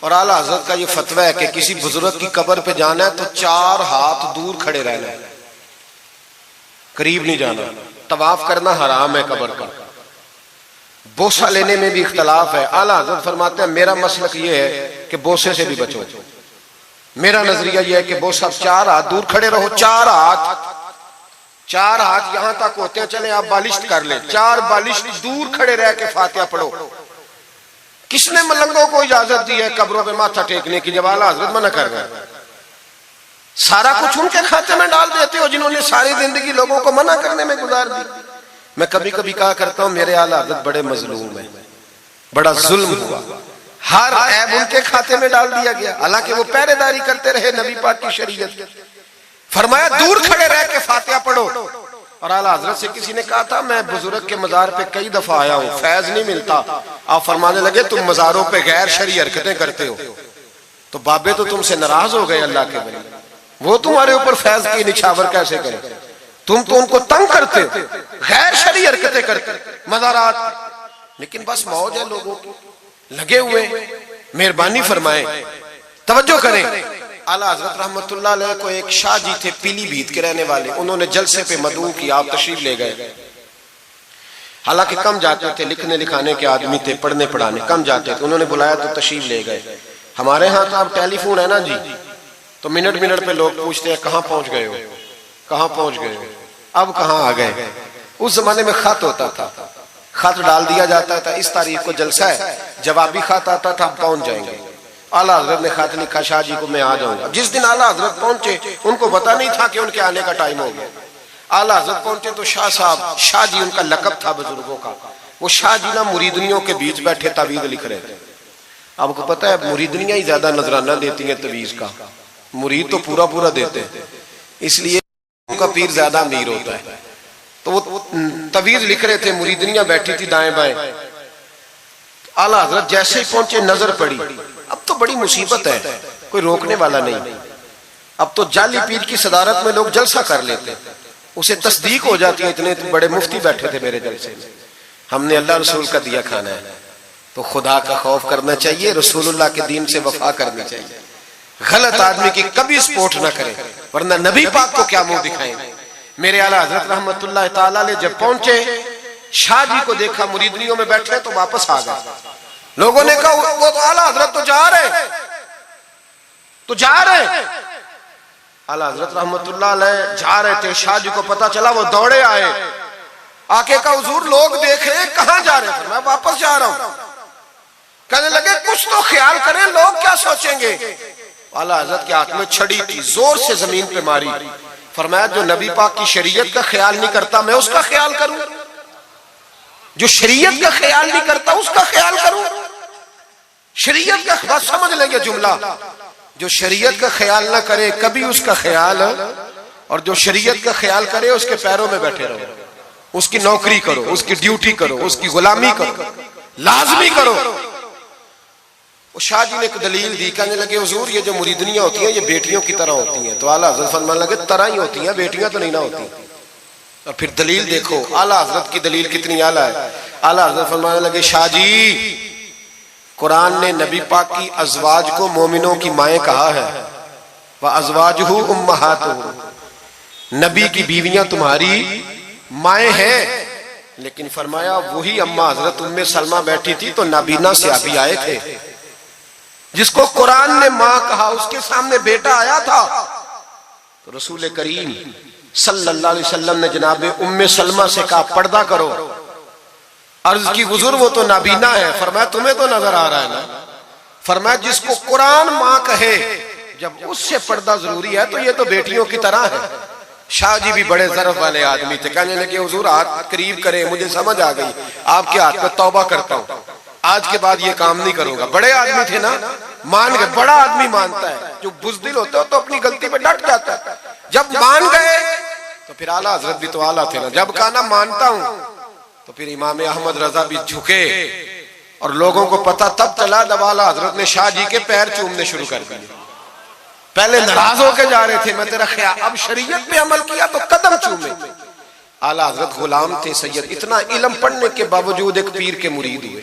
S1: और आला हजरत का ये फतवा है कि किसी बुजुर्ग की कब्र पे जाना है तो 4 हाथ दूर खड़े रहना है, करीब नहीं जाना। तवाफ करना हराम है कब्र का। बोसा लेने में भी इख्तलाफ है। आला हजरत फरमाते हैं मेरा मसलक ये है कि बोसे से भी बचो। मेरा नजरिया यह है कि बोसा 4 हाथ दूर खड़े रहो। 4 हाथ यहां तक होते हैं, चले आप बालिश कर ले, 4 बालिश दूर खड़े रह के फातिहा पढ़ो। किसने मलंगों को इजाजत दी है कब्रों पे माथा टेकने की, जब आला हजरत मना कर रहे? सारा कुछ उनके खाते में डाल देते हो जिन्होंने सारी जिंदगी लोगों को मना करने में गुजार दी। मैं कभी कभी कहा करता हूं मेरे आला हजरत बड़े मजलूम है, बड़ा जुल्म हुआ, हर ऐब उनके खाते में डाल दिया गया, हालांकि वो पहरेदारी करते रहे नबी पाक की शरीयत। फरमाया दूर खड़े रह के फातिहा पढ़ो। और आला हजरत से किसी ने कहा था मैं बुजुर्ग के मजार पे कई दफा आया हूं, फैज नहीं मिलता। आप फरमाने लगे तुम मजारों पे गैर शरई हरकतें करते हो, तो बाबे तो तुमसे नाराज हो गए अल्लाह के वली, वो तुम्हारे ऊपर फैज की निछावर कैसे करें? तुम तो उनको तंग करते हो, गैर शरई हरकतें करते मजारात। लेकिन बस मौज है लोगों की, लगे हुए। मेहरबानी फरमाए, तवज्जो करें। आला हजरत रहमतुल्लाह अलैह को एक शाह जी थे पीलीभीत के रहने वाले, उन्होंने जलसे पे मदऊ की, आप तशरीफ ले गए। हालांकि कम जाते थे, लिखने लिखाने के आदमी थे, पढ़ने पढ़ाने कम जाते थे, उन्होंने बुलाया तो तशरीफ ले गए। हमारे यहाँ तो अब टेलीफोन है ना जी, तो मिनट मिनट पे लोग पूछते हैं कहाँ पहुंच गए हो, कहाँ पहुंच गए हो, अब कहाँ आ गए। उस जमाने में खत होता था, खत डाल दिया जाता था, इस तारीख को जलसा है, जवाबी खत आता था, पहुंच जाएंगे। आला हजरत ने खत लिखा शाह जी को मैं आ जाऊंगा। जिस दिन आला हजरत पहुंचे उनको पता नहीं था कि उनके आने का टाइम हो गया। आला हजरत पहुंचे तो शाह साहब, शाह जी उनका लकब था बुजुर्गों का, वो शाह जी ना मुरीदनियों के बीच बैठे तावीज लिख रहे थे। आपको पता है मुरीदनियां ही ज्यादा नजराना देती हैं तवीज का, मुरीद तो पूरा पूरा देते हैं, इसलिए उनका पीर ज्यादा अमीर होता है। तो वो तवीज लिख रहे थे, मुरीदनियां बैठी थी दाएं बाएं। आला हजरत जैसे ही पहुंचे नजर पड़ी, अब तो बड़ी मुसीबत है, कोई रोकने वाला नहीं। अब तो जाली पीर की सदारत में लोग जलसा कर लेते, उसे तस्दीक हो जाती है। इतने बड़े मुफ्ती बैठे थे मेरे जलसे में, हमने अल्लाह रसूल का दिया खाना है, तो खुदा का खौफ करना चाहिए, रसूलुल्लाह के दीन से वफा करनी चाहिए। गलत आदमी की कभी सपोर्ट ना करें, वरना नबी पाक को क्या मुंह दिखाएंगे। मेरे आला हजरत रहमतुल्लाह ताला अलैह जब पहुंचे, शाह जी को देखा मुरीदनियों में बैठे तो वापस आ गए। लोगों ने कहा वो तो आला हजरत तो जा रहे। आला हजरत रहमतुल्लाह अलैह जा रहे थे, शाह जी को पता चला, वो दौड़े आए, आके कहा हुजूर लोग देख रहे हैं, कहां जा रहे हैं? मैं वापस जा रहा हूं। कहने लगे कुछ तो ख्याल करें, लोग क्या सोचेंगे। आला हजरत के हाथ में छड़ी थी, जोर से जमीन पे मारी। फरमाया जो नबी पाक की शरीयत का ख्याल नहीं करता मैं उसका ख्याल करूं, जो शरीयत का ख्याल नहीं करता उसका ख्याल करूं। शरीयत का बस समझ लेंगे जुमला, जो शरीयत का ख्याल ना करे कभी उसका ख्याल, और जो शरीयत का ख्याल करे उसके पैरों में बैठे रहो, उसकी नौकरी करो, उसकी ड्यूटी करो, उसकी गुलामी करो, लाजमी करो। शाह जी ने एक दलील दी, कहने लगे हुजूर ये जो मुरीदनियां होती हैं ये बेटियों की तरह होती हैं। तो आला हजरत फरमाने लगे तरह ही होती हैं, बेटियां तो नहीं ना होती। और फिर दलील देखो, आला हजरत की दलील कितनी आला है। आला हजरत फरमाने लगे शाह जी कुरान ने नबी पाक की अजवाज को मोमिनों की माएँ कहा है, वह अजवाजुहु उम्महातुहु, नबी की बीवियां तुम्हारी माएँ हैं। लेकिन फरमाया वही अम्मा हजरत उम्मे सलमा बैठी थी तो नाबीना से अभी आए थे, जिसको कुरान ने मां कहा उसके सामने बेटा आया था। तो रसूल करीम सल्लल्लाहु अलैहि वसल्लम ने जनाबे उम्मे सलमा से कहा पर्दा करो। अर्ज की हुजूर वो तो नाबीना है। फरमाया तुम्हें तो नजर आ रहा है ना। फरमाया जिसको कुरान माँ कहे जब उससे पर्दा जरूरी है तो ये तो बेटियों की तरह है। शाह जी भी बड़े ज़रफ़ वाले आदमी थे, कहने लगे हुजूर हाथ करीब करे, मुझे समझ आ गई आपके हाथ में तौबा करता हूँ, आज के बाद ये काम नहीं करूंगा। बड़े आदमी थे ना, मान गए। बड़ा आदमी मानता है, जो बुज़दिल होता है तो अपनी गलती पे डट जाता है। जब मान गए तो फिर आला हजरत भी तो आला थे ना, जब कहा ना मानता हूं तो फिर इमाम अहमद रजा भी झुके और लोगों को पता तब चला जब आला हजरत ने शाह जी के पैर चूमने शुरू कर दिए। पहले नाराज होकर जा रहे थे, मैं तेरा ख्याल, अब शरीयत पे अमल किया तो कदम चूमे। आला हजरत गुलाम थे सैयद, इतना इल्म पढ़ने के बावजूद एक पीर के मुरीद हुए।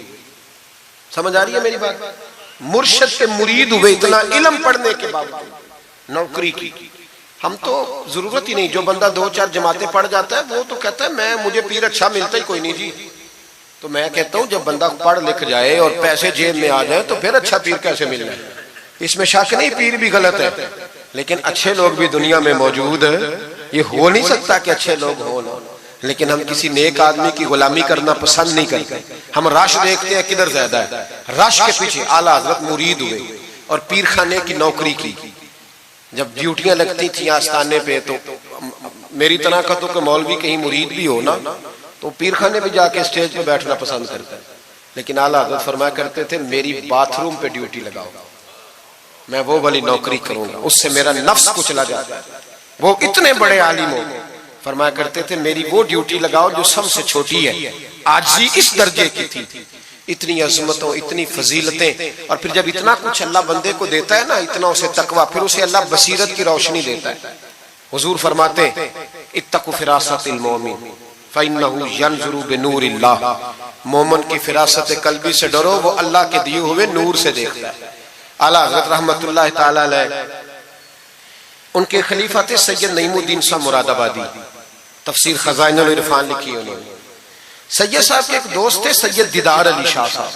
S1: समझ आ रही है मेरी बात? मुर्शिद के मुरीद हुए, इतना इल्म पढ़ने के बावजूद। नौकरी की हम तो जरूरत ही नहीं, जो बंदा 2-4 जमातें पढ़ जाता है वो तो कहता है मैं मुझे पीर अच्छा मिलता ही कोई नहीं जी। तो मैं कहता हूं जब बंदा पढ़ लिख जाए और पैसे जेब में आ जाए तो फिर अच्छा पीर कैसे मिल जाए, इसमें शक नहीं। पीर भी गलत है, लेकिन अच्छे लोग भी दुनिया में मौजूद है। ये हो नहीं सकता कि अच्छे लोग हो ना, लेकिन हम किसी नेक आदमी की गुलामी करना पसंद नहीं करते। हम रश देखते हैं किधर ज्यादा है, रश के पीछे। आला हजरत मुरीद हुए और पीर खाने की नौकरी की। जब ड्यूटियां लगती थी आस्थाने पे तो मेरी तरह का तो मौलवी कहीं मुरीद भी हो ना तो पीर खाने पे जाके स्टेज पे बैठना पसंद करता है। लेकिन आला हजरत फरमाया करते थे मेरी बाथरूम पे ड्यूटी लगाओ, मैं वो वाली नौकरी करूंगा, उससे मेरा नफ्स कुचला जाता है। वो इतने बड़े आलिम हो, फरमाया करते थे मेरी वो ड्यूटी लगाओ जो सबसे छोटी है। आजी इस दर्जे की थी, इतनी अजमतों, इतनी फजीलतें, और फिर जब इतना कुछ अल्लाह बंदे को देता है ना, इतना उसे तकवा, फिर उसे अल्लाह बसीरत की रोशनी देता है। हुजूर फरमाते इत्तकु फिरासतिल मोमिन फइन्नहु यंजुरु बिनूरिल्लाह, मोमिन की फिरासत कल्बी से डरो, वो अल्लाह के दिए हुए नूर से देखता है। आला हज़रत रहमतुल्लाह तआला अलैह, उनके खलीफा थे सैयद नईमुद्दीन साहब मुरादाबादी, तफसीर खजाइनुल इरफान लिखी उन्होंने। सैयद साहब के एक दोस्त थे सैयद दीदार अली शाह साहब,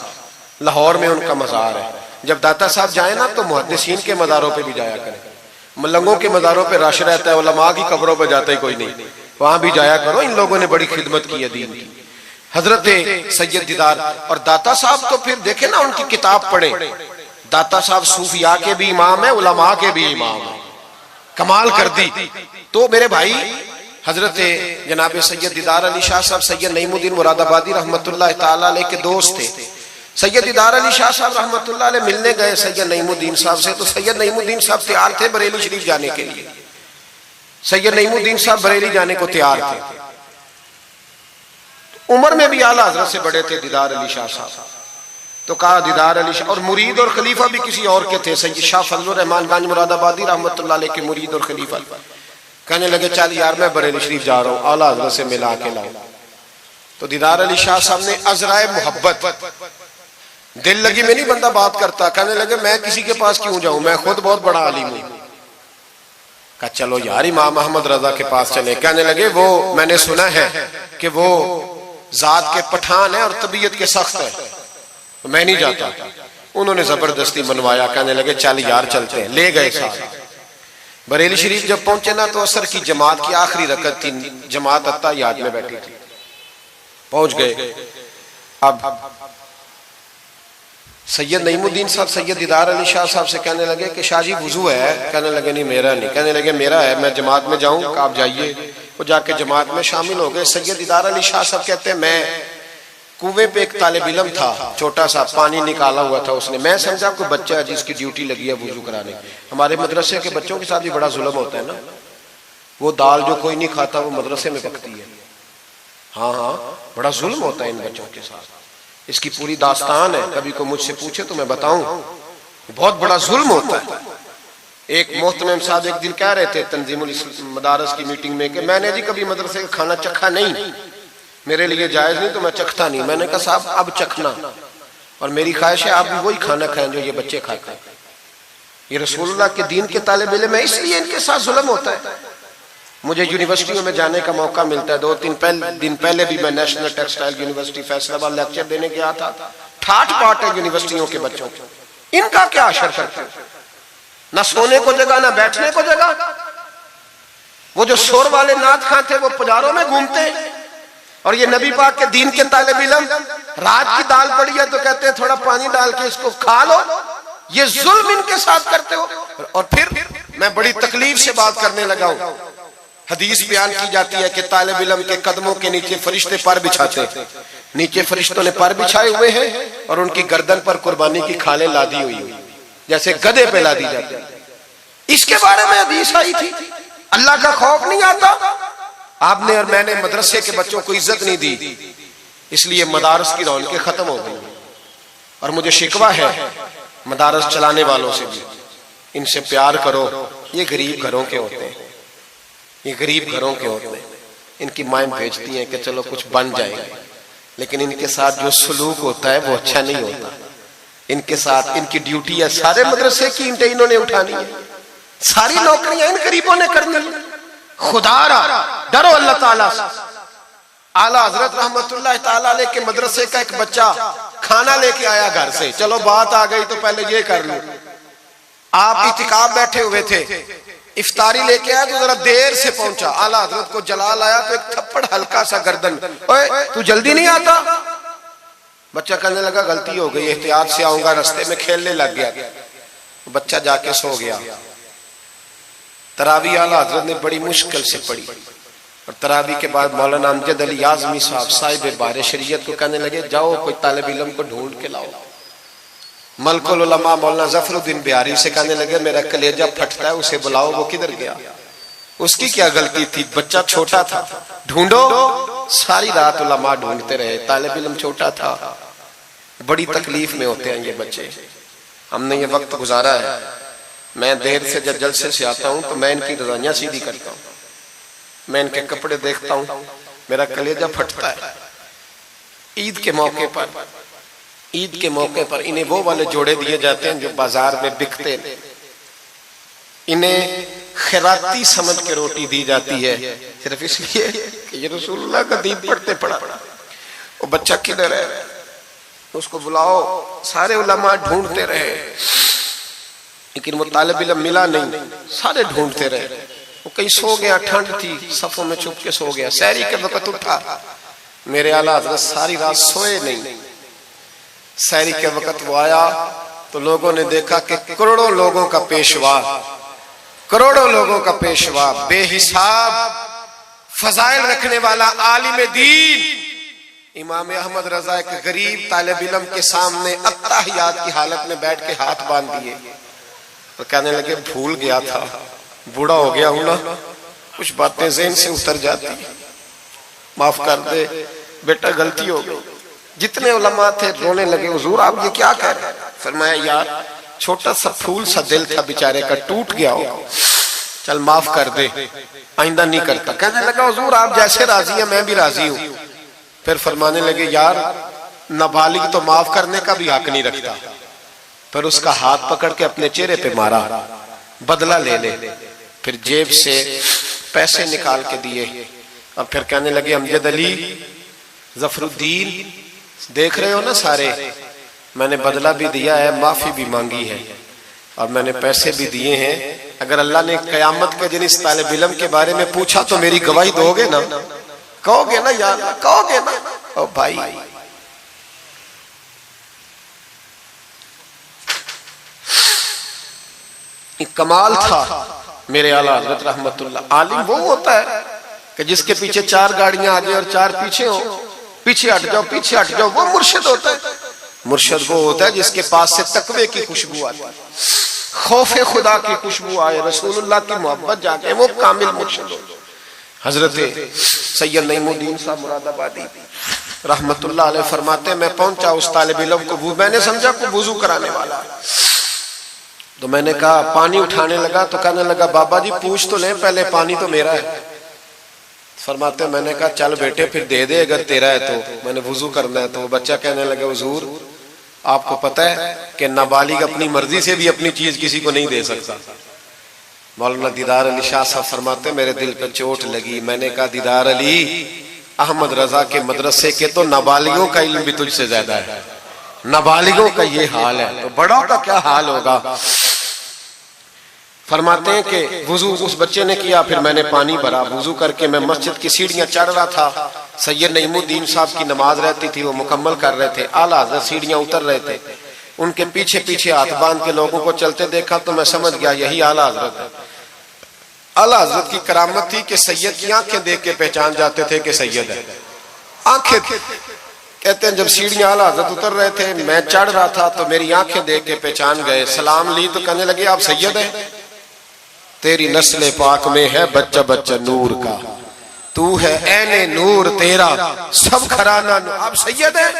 S1: लाहौर में उनका मज़ार है। जब दाता साहब जाए ना तो मुहद्दिसीन के मज़ारों पे भी जाया करें, मलंगों के मज़ारों पे रश रहता है, उलमा की कब्रों पे जाता ही कोई नहीं, वहां भी जाया करो। इन लोगों ने बड़ी खिदमत की है दीन की। हजरत सैयद दीदार और दाता साहब तो फिर देखे ना, उनकी किताब पढ़े। दाता साहब सूफिया के भी इमाम है, उलमा के भी इमाम है, कमाल कर दी। तो मेरे भाई हजरत जनाब सैयद दीदार अली शाह साहब सैयद नईमुद्दीन मुरादाबादी रहमतुल्लाह तआला अलैह के दोस्त थे। सैयद दीदार अली शाह साहब रहमतुल्लाह अलैह मिलने गए सैयद नईमुद्दीन साहब से, तो सैयद नईमुद्दीन साहब तैयार थे बरेली शरीफ जाने के लिए। सैयद नईमुद्दीन साहब बरेली जाने को तैयार थे। उम्र में भी आला हजरत से बड़े थे दीदार अली शाह साहब। तो कहा दीदार अली शाह, और मुरीद और खलीफा भी किसी और के थे, सैयद शाह फजलुर रहमान गंज मुरादाबादी रहमतुल्लाह अलैह के मुरीद और खलीफा। कहने लगे चल यार मैं बरेली शरीफ जा रहा हूँ, आला हजरत से मिला के लाओ। तो दीदार अली शाह साहब ने अजराए मोहब्बत, दिल लगी में नहीं बंदा बात करता, कहने लगे मैं किसी के पास क्यों जाऊं, मैं खुद बहुत बड़ा आलिम हूं। कहा चलो यार इमाम अहमद रजा के पास चले। कहने लगे वो मैंने सुना है कि वो जात के पठान है और तबीयत के सख्त है, तो मैं नहीं जाता। उन्होंने जबरदस्ती मनवाया, कहने लगे चल यार चलते हैं। ले गए साथ बरेली शरीफ। जब पहुंचे ना तो असर की जमात की आखिरी रकत थी, जमात अत्ता याद में बैठी थी। पहुंच गए। अब सैयद नईमुद्दीन साहब सैयद दीदार अली शाह साहब से कहने लगे कि शाह जी वुजू है? कहने लगे नहीं मेरा नहीं। कहने लगे मेरा है, मैं जमात में जाऊं? आप जाइए। वो जाके जमात में शामिल हो गए। सैयद दीदार अली शाह साहब कहते हैं मैं कुएं पे एक तालिब इल्म था, छोटा सा पानी निकाला हुआ था उसने, मैं समझा कोई बच्चा है जिसकी ड्यूटी लगी है वुजू कराने। हमारे मदरसे के बच्चों के साथ भी बड़ा जुल्म होता है ना, वो दाल जो कोई नहीं खाता वो मदरसे में पकती है। हाँ हाँ, बड़ा जुल्म होता है इन बच्चों के साथ। इसकी पूरी दास्तान है, कभी को मुझसे पूछे तो मैं बताऊं, बहुत बड़ा जुल्म होता है। एक मोहतरम साहब एक दिन कह रहे थे तंजीमुल मदारस की मीटिंग में कि मैंने जी कभी मदरसे का खाना चखा नहीं, मेरे लिए जायज नहीं, तो मैं चखता नहीं। मैंने कहा साहब अब चखना, और मेरी ख्वाहिश है आप भी वही खाना खाएं जो ये बच्चे खाते हैं। ये रसूलुल्लाह के दीन के तालिब इल्म है, इसलिए इनके साथ जुल्म होता है। मुझे यूनिवर्सिटियों में जाने का मौका मिलता है। 2-3 दिन पहले भी मैं national textile university Faisalabad lecture देने गया था। ठाठ बाट है यूनिवर्सिटियों के बच्चों को, इनका क्या असर करता है? ना सोने को जगह ना बैठने को जगह। वो जो शोर वाले नाथ खां थे वो पुजारों में घूमते हैं, और ये नबी पाक के दीन के तालिब इल्म रात की दाल पड़ी है तो कहते हैं थोड़ा पानी डाल के इसको खा लो। ये जुल्म इनके साथ करते हो। और फिर मैं बड़ी तकलीफ से बात करने लगा हूं। हदीस बयान की जाती है कि तालिब इल्म के कदमों के नीचे फरिश्ते पर बिछाते हैं। नीचे फरिश्तों ने पर बिछाए हुए हैं और उनकी गर्दन पर कुर्बानी की खालें लादी हुई, जैसे गधे पे लादी जाती है। इसके बारे में हदीस आई थी। अल्लाह का खौफ नहीं आता। आपने और मैंने मदरसे के बच्चों को इज्जत नहीं दी, इसलिए मदारस की रौनकें खत्म हो गई। और मुझे शिकवा है मदारस चलाने वालों से भी, इनसे प्यार करो। ये गरीब घरों के होते हैं, ये गरीब घरों के होते हैं। इनकी माएं भेजती हैं कि चलो कुछ बन जाएगा, लेकिन इनके साथ जो सलूक होता है वो अच्छा नहीं होता। इनके साथ इनकी ड्यूटी है, सारे मदरसे की ईंटें इन्होंने उठानी है, सारी नौकरियां इन गरीबों ने करनी है। खुदारा डरो अल्लाह ताला से। आला हजरत रहमतुल्लाह ताला अलैह के मदरसे का एक बच्चा खाना लेके आया घर से। चलो बात आ गई तो पहले ये कर लो। आप इतिकाफ बैठे हुए थे, इफ्तारी लेके आया तो जरा देर से पहुंचा। आला हजरत को जलाल आया तो एक थप्पड़ हल्का सा गर्दन, ओए तू जल्दी नहीं आता? बच्चा कहने लगा गलती हो गई, एहतियात से आऊंगा। रास्ते में खेलने लग गया, बच्चा जाके सो गया। तरावी आला हजरत ने बड़ी मुश्किल से पढ़ी और तरावी के बाद मौलाना अमजद अली आजमी साहब साहिब बारे शरीयत को कहने लगे जाओ कोई तालिब इल्म को ढूंढ के लाओ। मलकुल उलमा मौलाना जफरुद्दीन बिहारी से कहने लगे मेरा कलेजा फटता है, उसे बुलाओ। वो किधर गया? उसकी क्या गलती थी? बच्चा छोटा था। ढूंढो। सारी रात उलमा ढूंढते रहे, तालिब इल्म छोटा था। बड़ी तकलीफ में होते हैं ये बच्चे। हमने ये वक्त गुजारा है। मैं देर से जब जलसे से आता हूं तो मैं इनकी रजाइयां सीधी करता हूं, मैं इनके कपड़े देखता हूं, मेरा कलेजा फटता है। ईद के मौके पर इन्हें वो वाले जोड़े दिए जाते हैं जो बाजार में बिकते हैं। इन्हें खैराती समझ के रोटी दी जाती है सिर्फ इसलिए कि ये रसूलुल्लाह का दीन पढ़ते पढ़ा। वो बच्चा किधर है? उसको बुलाओ। सारे उलमा ढूंढते रहे लेकिन वो तालिब इल्म मिला नहीं। सारे ढूंढते रहे। वो कहीं सो गया, ठंड थी, सफों में छुप के सो गया। सहरी के वक्त उठा, मेरे आला हज़रत सारी रात सोए नहीं। सहरी के वक्त वो आया तो लोगों ने देखा कि करोड़ों लोगों का पेशवा, बेहिसाब फजाइल रखने वाला आलिम दीन इमाम अहमद रजा के गरीब तालिब इल्म के सामने अत्ताहियात की हालत में बैठ के हाथ बांध दिए और कहने लगे भूल गया था, बूढ़ा हो गया हूं ना, कुछ बातें ज़हन से उतर जाती, माफ कर दे बेटा, गलती हो गई। जितने उलमा थे रोने लगे, हुजूर आप ये क्या कह रहे हैं? फरमाया यार छोटा सा फूल सा दिल था बेचारे का, टूट गया हो, चल माफ कर दे, आइंदा नहीं करता। कहने लगा हुजूर आप जैसे राजी है मैं भी राजी हूं। फिर फरमाने लगे यार नाबालिग तो माफ करने का भी हक नहीं रखता। फिर उसका हाथ पकड़ के अपने चेहरे पे मारा, बदला ले ले। फिर जेब से पैसे निकाल के दिए और फिर कहने लगे अमजद अली, जफरुद्दीन, देख रहे हो ना सारे, मैंने बदला भी दिया है, माफी भी मांगी है और मैंने पैसे भी दिए हैं। अगर अल्लाह ने कयामत के दिन इस तालिब इल्म के बारे में पूछा तो मेरी गवाही दोगे ना? कहोगे ना यार, कहोगे ना? ओ भाई, कमाल था मेरे आला हज़रत रहमतुल्लाह। आलिम वो होता है कि जिसके पीछे 4 गाड़ियां आगे और 4 पीछे हो, पीछे हट जाओ, पीछे हट जाओ, वो मुर्शिद होता है। मुर्शिद वो होता है जिसके पास से तकवे की खुशबू आती है, खौफे खुदा की खुशबू आए, रसूलुल्लाह की मोहब्बत जाके, वो कामिल मुर्शिद होता है। हजरत सैयद नईमुद्दीन साहब मुरादाबादी रहमतुल्लाह अलैह फरमाते, मैं पहुंचा उस तालिब इल्म को, मैंने समझा को वुजू कराने वाला, तो मैंने कहा पानी उठाने लगा तो कहने लगा बाबा जी पूछ तो ले पहले, पानी तो मेरा है। फरमाते मैंने कहा चल बेटे फिर दे दे अगर तेरा है तो, मैंने वुजू करना है। तो वो बच्चा कहने लगा हुजूर आपको पता है कि नाबालिग अपनी मर्जी से भी अपनी चीज किसी को नहीं दे सकता। मौलाना दीदार अली शाह साहब फरमाते मेरे दिल पे चोट लगी। मैंने कहा दीदार अली, अहमद रजा के मदरसे के तो नाबालिगों का इल्म भी तुझसे ज्यादा है, नाबालिगों का ये हाल है तो बड़ों का क्या हाल होगा। फरमाते हैं कि वुजू उस बच्चे ने किया, फिर मैंने पानी भरा, वुजू करके मैं मस्जिद की सीढ़ियां चढ़ रहा था। सैयद नईमुद्दीन साहब की नमाज रहती थी, वो मुकम्मल कर रहे थे, आला हज़रत सीढ़ियां उतर रहे थे। उनके पीछे पीछे हाथ बांध के लोगों को चलते देखा तो मैं समझ गया यही आला हजरत है। आला हजरत की करामत थी कि सैयद की आंखें देख के पहचान जाते थे कि सैयद है। आंखें, कहते हैं जब सीढ़ियां आला हजरत उतर रहे थे, मैं चढ़ रहा था तो मेरी आंखें देख के पहचान गए। सलाम ली तो कहने लगे आप सैयद है, तेरी नस्ल पाक में है बच्चा बच्चा नूर का, तू है ऐने नूर तेरा सब घराना, आप सैयद है?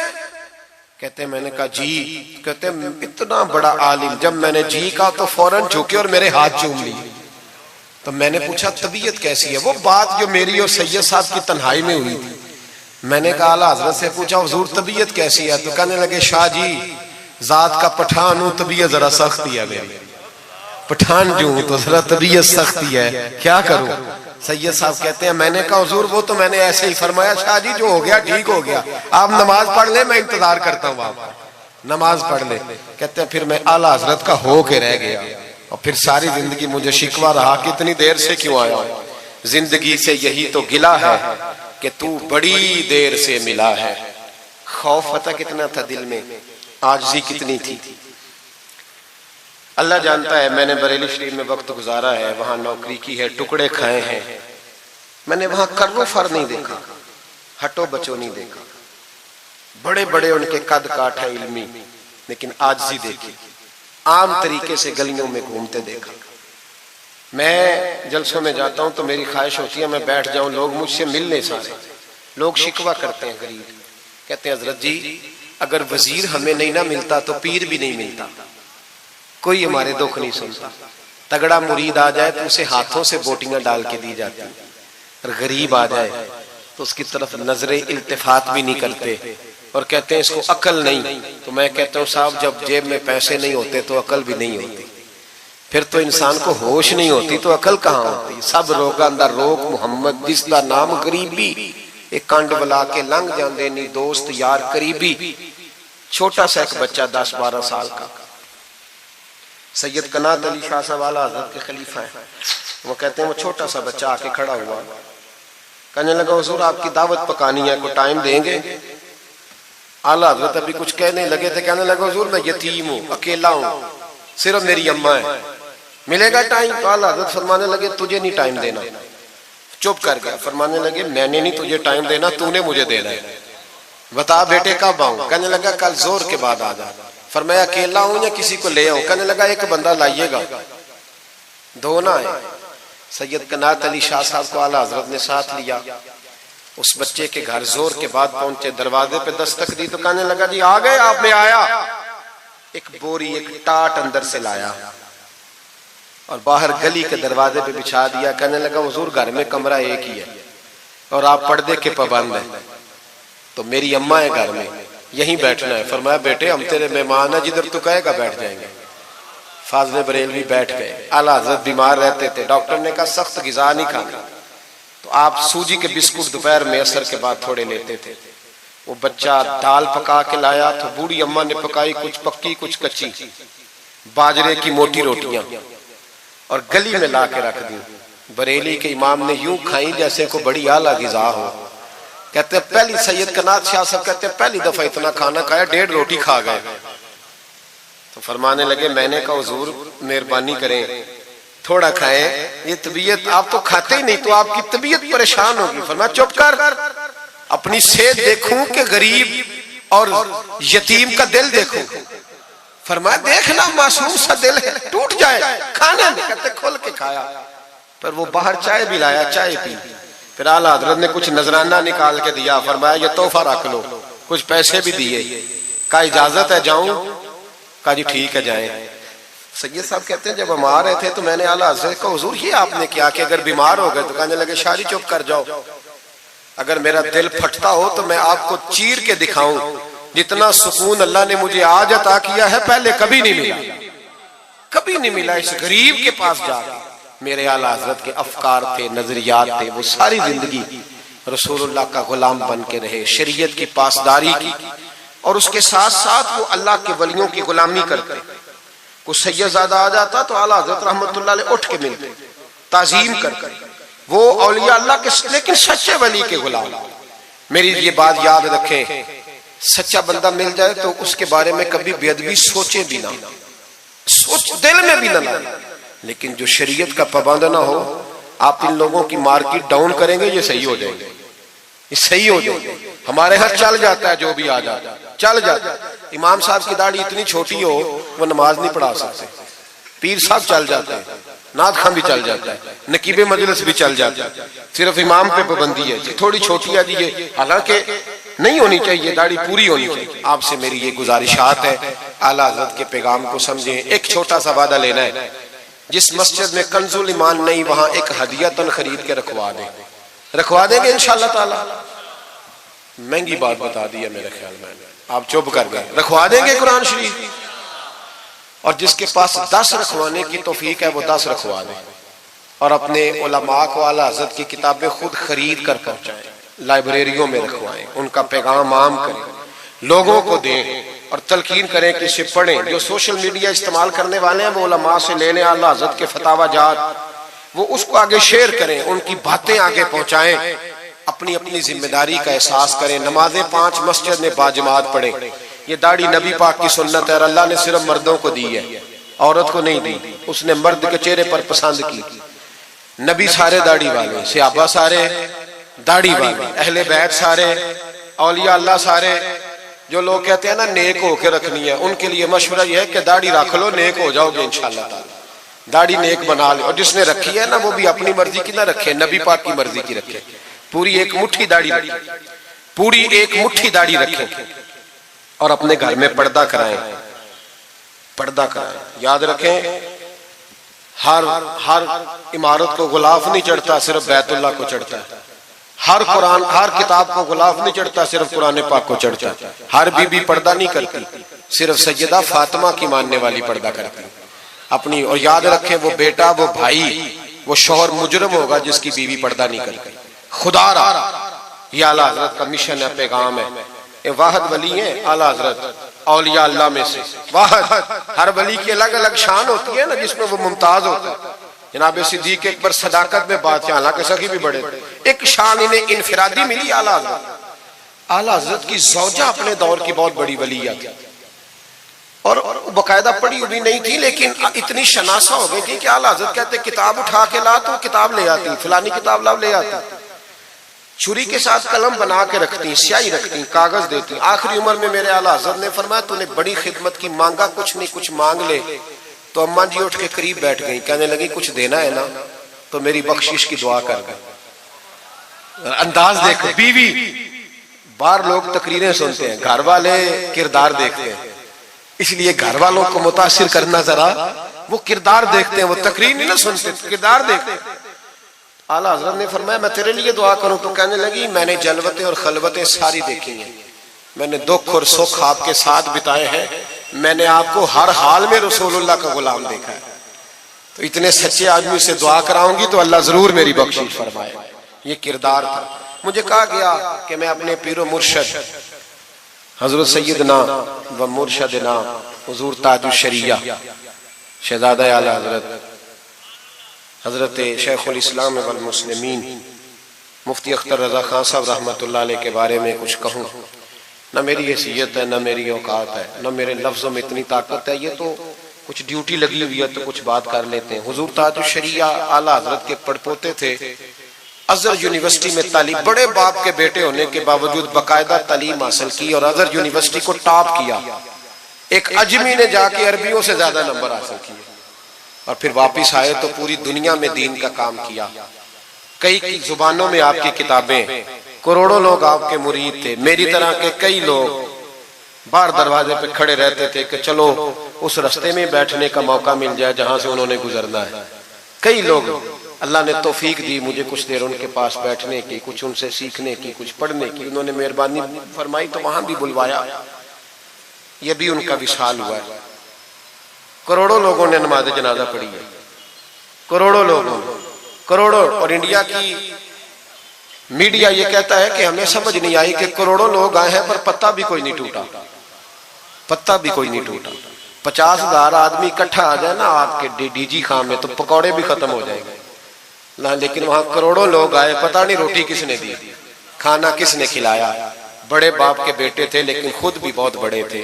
S1: कहते मैंने कहा जी। कहते इतना बड़ा आलिम, जब मैंने जी कहा तो फौरन झुके और मेरे हाथ चूम लिए। तो मैंने पूछा तबीयत कैसी है? वो बात जो मेरी और सैयद साहब की तन्हाई में हुई थी, मैंने कहा आला हजरत से पूछा हुजूर तबीयत कैसी है? तो कहने लगे शाह जी जात का पठान हूं, तबीयत जरा सख्ती है मेरी, पठान जो हूं तो जरा तबीयत सख्ती है, क्या करूं? सैयद साहब कहते हैं मैंने कहा हुजूर वो तो मैंने ऐसे ही फरमाया, शाह जी जो हो गया ठीक हो गया, आप नमाज पढ़ ले, मैं इंतजार करता हूँ, आप नमाज पढ़ ले। कहते हैं फिर मैं आला हजरत का हो के रह गया और फिर सारी जिंदगी मुझे शिकवा रहा कि इतनी देर से क्यों आया हूं, जिंदगी से यही तो गिला है कि तू बड़ी देर से मिला है। खौफ पता कितना था दिल में, आजिज़ी कितनी थी, अल्लाह जानता है। मैंने बरेली शरीफ में वक्त गुजारा है, वहां नौकरी की है, टुकड़े खाए हैं, मैंने वहां कर्रो फर नहीं देखा, हटो बचो नहीं देखा, बड़े बड़े उनके कद काठ है इल्मी, लेकिन आजिज़ी देखी, आम तरीके से गलियों में घूमते देखा। मैं जलसों में जाता हूं तो मेरी ख्वाहिश होती है मैं बैठ जाऊं, लोग मुझसे मिलने सारे, लोग शिकवा करते हैं गरीब, कहते हैं हजरत जी अगर वजीर हमें नहीं ना मिलता तो पीर भी नहीं मिलता, कोई हमारे दुख नहीं सुनता, तगड़ा मुरीद आ जाए तो उसे हाथों से बोटियां डाल के दी जाती, और गरीब आ जाए तो उसकी तरफ नजरे इल्तिफात भी नहीं करते और कहते हैं इसको अकल नहीं। तो मैं कहता हूँ साहब जब जेब में पैसे नहीं होते तो अकल भी नहीं होती, फिर तो इंसान को होश नहीं होती तो अकल कहाँ होती? सब रोगा अंदर रोग मोहम्मद जिसका नाम गरीबी, एक कंड बला के लंघ जाते नहीं दोस्त यार करीबी। छोटा सा एक बच्चा 10-12 साल का, सैयद कनात अली शाह साहब आला हज़रत के खलीफा है, वो कहते हैं वो छोटा सा बच्चा आके खड़ा हुआ, कहने लगा हुजूर आपकी दावत पकानी है, को टाइम देंगे? आला हज़रत अभी कुछ कहने लगे थे, कहने लगा हुजूर मैं यतीम हूँ, अकेला हूँ, सिर्फ मेरी अम्मा है, मिलेगा टाइम? तो आला हज़रत फरमाने लगे तुझे नहीं टाइम देना। चुप कर गया, फरमाने लगे मैंने नहीं तुझे टाइम देना, तूने मुझे देना है, बता बेटे कब आऊं? कहने लगा कल जोर के बाद आ जा। फरमाया अकेला हूं या किसी को ले आऊं? कहने लगा एक बंदा लाइएगा, दो ना है। सैयद कनात अली शाह साहब को आला हजरत ने साथ लिया, उस बच्चे के घर जोर के बाद पहुंचे, दरवाजे पे दस्तक दी तो कहने लगा जी आ गए आप? में आया, एक बोरी एक टाट अंदर से लाया और बाहर गली के दरवाजे पे बिछा दिया। कहने लगा हुजूर घर में कमरा एक ही है और आप पर्दे के पाबंद हैं, तो मेरी अम्मा है घर में, यहीं बैठना है। फरमाया बेटे हम तेरे मेहमान है, जिधर तू कहेगा बैठ जाएंगे। फाज़िल बरेलवी बैठ गए। आला हज़रत बीमार रहते थे, डॉक्टर ने कहा सख्त ग़िज़ा नहीं खाना, तो आप सूजी के बिस्कुट दोपहर में असर के बाद थोड़े लेते थे। वो बच्चा दाल पका के लाया तो बूढ़ी अम्मा ने पकाई, कुछ पक्की कुछ कच्ची, बाजरे की मोटी रोटियां और गली में ला के रख दी। बरेली के इमाम ने यूं खाई जैसे को बड़ी आला ग़िज़ा हो। कहते पहली सैयद कनात शाह साहब कहते पहली दफा इतना खाना खाया, 1.5 रोटी खा गए। तो फरमाने लगे मैंने कहा हुजूर मेहरबानी करें थोड़ा खाएं, ये तबीयत आप तो खाते ही नहीं तो आपकी तबीयत परेशान होगी। फरमाया चुप कर, अपनी सेहत देखूं कि गरीब और यतीम का दिल देखूं। फरमाया देखना मासूम सा दिल है, टूट जाए खाने में। कहते खोल के खाया, पर वो बाहर चाय भी लाया, चाय पी। फिर आला हज़रत ने कुछ नजराना निकाल के दिया, फरमाया ये तोहफा रख लो, कुछ पैसे भी दिए। का इजाजत है जाऊं? का जी ठीक है जाए। सैयद साहब कहते हैं जब हम आ रहे थे तो मैंने आला हज़रत को हुजूर ये आपने क्या कि अगर बीमार हो गए? तो कहने लगे शाह जी चुप कर जाओ, अगर मेरा दिल फटता हो तो मैं आपको चीर के दिखाऊं, जितना सुकून अल्लाह ने मुझे आज अता किया है पहले कभी नहीं मिला, कभी नहीं मिला। इस गरीब के पास जाकर मेरे आला हज़रत के अफकार थे, नजरियात थे, वो सारी जिंदगी रसूलुल्लाह का गुलाम बन के रहे, शरीयत की पासदारी की और उसके साथ साथ वो अल्लाह के वलियों की गुलामी करते। कुछ सैयदजादा आ जाता तो आला हज़रत रहमतुल्लाह अलैह उठ के मिलते, ताजीम करते। वो औलिया अल्लाह के लेकिन सच्चे वली के गुलाम। मेरी ये बात याद रखें, सच्चा बंदा मिल जाए तो उसके बारे में कभी बेअदबी सोचे भी ना, सोच दिल में भी ना लाए। लेकिन जो शरीयत का पाबंद ना हो, आप इन लोगों की मार्केट डाउन करेंगे, ये सही हो जाएंगे, ये सही हो जाएंगे। हमारे यहाँ चल जाता है, जो भी आ जाता है चल जाता है। इमाम साहब की दाढ़ी इतनी छोटी हो वो नमाज नहीं पढ़ा सकते, पीर साहब चल जाते हैं, नात खां भी चल जाता है, नकीबे मजलिस भी चल जाता है, सिर्फ इमाम पे पाबंदी है जी थोड़ी छोटी है जी ये, हालांकि नहीं होनी चाहिए, दाढ़ी पूरी होनी चाहिए। आपसे मेरी ये गुजारिशात है, आला हज़रत के पैगाम को समझें। एक छोटा सा वादा लेना है, जिस मस्जिद में कंजुल ईमान नहीं वहां एक हदियतन खरीद के रखवा देंगे इंशाअल्लाह ताला। महंगी बात बता दी है मेरे ख्याल में, आप चुप कर गए। रखवा देंगे कुरान शरीफ, और जिसके पास 10 रखवाने की तौफीक है वो 10 रखवा दे, और अपने उलमा को आला हज़रत की किताबें खुद खरीद कर पहुंचाएं, लाइब्रेरियों में रखवाएं, उनका पैगाम आम करें, लोगों को दें और तलकीन करें कि इसे पढ़ें। जो सोशल मीडिया इस्तेमाल करने वाले हैं वो उलमा से ले लें, आला हज़रत के फतावा जात, वो उसको आगे शेयर करें, उनकी बातें आगे पहुंचाएं, अपनी अपनी जिम्मेदारी का एहसास करें। नमाजें 5 मस्जिद में बाजमात पढ़ें। ये दाढ़ी नबी पाक की सुन्नत है, और अल्लाह ने सिर्फ मर्दों को दी है, औरत को नहीं दी। उसने मर्द के चेहरे पर पसंद की। नबी सारे दाढ़ी वाले, सहाबा सारे दाढ़ी वाले, अहले बैत सारे, औलिया अल्लाह सारे। जो लोग कहते हैं ना नेक होके रखनी है, उनके लिए मशवरा यह है कि दाढ़ी रख लो, नेक हो जाओगे इंशाअल्लाह ताला। दाढ़ी नेक बना लो, और जिसने रखी है ना वो भी अपनी मर्जी की ना रखे, नबी पाक की मर्जी की रखे। पूरी एक मुट्ठी दाढ़ी रखे, पूरी एक मुट्ठी दाढ़ी रखे, और अपने घर में पर्दा कराएं, पर्दा कराएं। याद रखें, हर इमारत को गुलाफ नहीं चढ़ता, सिर्फ बैतुल्लाह को चढ़ता है। हर कुरान, हर किताब को गुलाफ नहीं चढ़ता, सिर्फ कुरान पाक को चढ़ता है। हर बीबी पर्दा नहीं करती, सिर्फ सैयदा फातिमा की मानने वाली पर्दा करती अपनी। और याद रखें, वो बेटा, वो भाई, वो शौहर मुजरम होगा जिसकी बीवी पर्दा नहीं करती। खुदा रहा, ये आला हज़रत का मिशन है, पैगाम है। ये वाहद वली है आला हज़रत, औलिया अल्लाह में से वाहद। हर वली की अलग अलग शान होती है ना, जिसमें वो मुमताज होता है। जनाब सिद्दीक अकबर सदाकत में बात, हालांकि सखी भी बड़े, एक शान इन्हें इनफिरादी मिली आला हज़रत। आला हज़रत की ज़ौजा अपने दौर की बहुत बड़ी वलिया थी, और बाकायदा पढ़ी हुई नहीं थी, लेकिन इतनी शनासा हो गई थी कि आला हज़रत कहते किताब उठा के ला तो किताब ले आती, फलानी किताब लाओ ले आती। छुरी के साथ कलम बना के रखती, स्याही रखती, कागज देती। आखिरी उम्र में मेरे आला हज़रत ने फरमाया तूने बड़ी खिदमत की, मांगा कुछ नहीं, कुछ मांग ले। तो अम्मा जी उठ के करीब बैठ गई, कहने लगी कुछ देना है ना तो मेरी बख्शिश की दुआ कर दे। अंदाज देखो, बीवी, बाहर लोग तकरीरें सुनते हैं, घर वाले किरदार देखते हैं, इसलिए घर वालों को मुतासिर करना, जरा वो किरदार देखते हैं, वो तकरीर नहीं ना सुनते, किरदार देखते हैं। आला हज़रत ने फरमाया मैं तेरे लिए दुआ करूं, तो कहने लगी मैंने जलवतें और खलवतें सारी देखी हैं, मैंने दुख और सुख आपके साथ बिताए हैं, मैंने आपको हर हाल में रसूलुल्लाह का गुलाम देखा है। तो इतने सच्चे आदमी से दुआ कराऊंगी तो अल्लाह जरूर मेरी बख्शिश फरमाए। ये किरदार था। मुझे कहा गया कि मैं अपने पीरो मुर्शद हजरत सैयदना व मुर्शदना हुजूर ताजुश शरिया शहजादा आला हजरत हजरत शेखुल इस्लाम वल मुस्लिमीन मुफ्ती अख्तर रजा खान साहब रहमतुल्लाह अलैह के बारे में कुछ कहूँ, न मेरी हैसियत है, न मेरी औकात है, न मेरे लफ्ज़ों में इतनी ताकत है। ये तो कुछ ड्यूटी लगी हुई है तो कुछ बात कर लेते हैं। हुजूर ताजुश शरिया आला हजरत के पड़पोते थे। अजहर यूनिवर्सिटी में तालीम, बड़े बाप के बेटे होने के बावजूद बाकायदा तालीम हासिल की और अजहर यूनिवर्सिटी को टॉप किया। एक अजमी ने जाके अरबियों से ज्यादा नंबर हासिल किए और फिर वापिस आए तो पूरी दुनिया में दीन का काम किया। कई जुबानों में आपकी किताबें, करोड़ों लोग आपके मुरीद थे। मेरी तरह के कई लोग बाहर दरवाजे पे खड़े रहते थे कि चलो उस रास्ते में बैठने का मौका मिल जाए जहां से उन्होंने गुजरना है। कई लोग अल्लाह ने तौफीक दी मुझे कुछ देर उनके पास बैठने की, कुछ उनसे सीखने की, कुछ पढ़ने की। उन्होंने मेहरबानी फरमाई तो वहां भी बुलवाया। यह भी उनका विशाल हुआ है। करोड़ों लोगों ने नमाज जनाजा पढ़ी है, करोड़ों लोगों, करोड़ों। और इंडिया की मीडिया ये कहता है कि हमें समझ नहीं आई कि करोड़ों लोग आए हैं पर पत्ता भी कोई नहीं टूटा, पत्ता भी कोई नहीं टूटा। 50,000 आदमी इकट्ठा आ जाए ना आपके डीजी खां में तो पकौड़े भी खत्म हो जाएंगे ना, लेकिन वहां करोड़ों लोग आए, पता नहीं रोटी किसने दी, खाना किसने खिलाया, बड़े बाप के बेटे थे लेकिन खुद भी बहुत बड़े थे।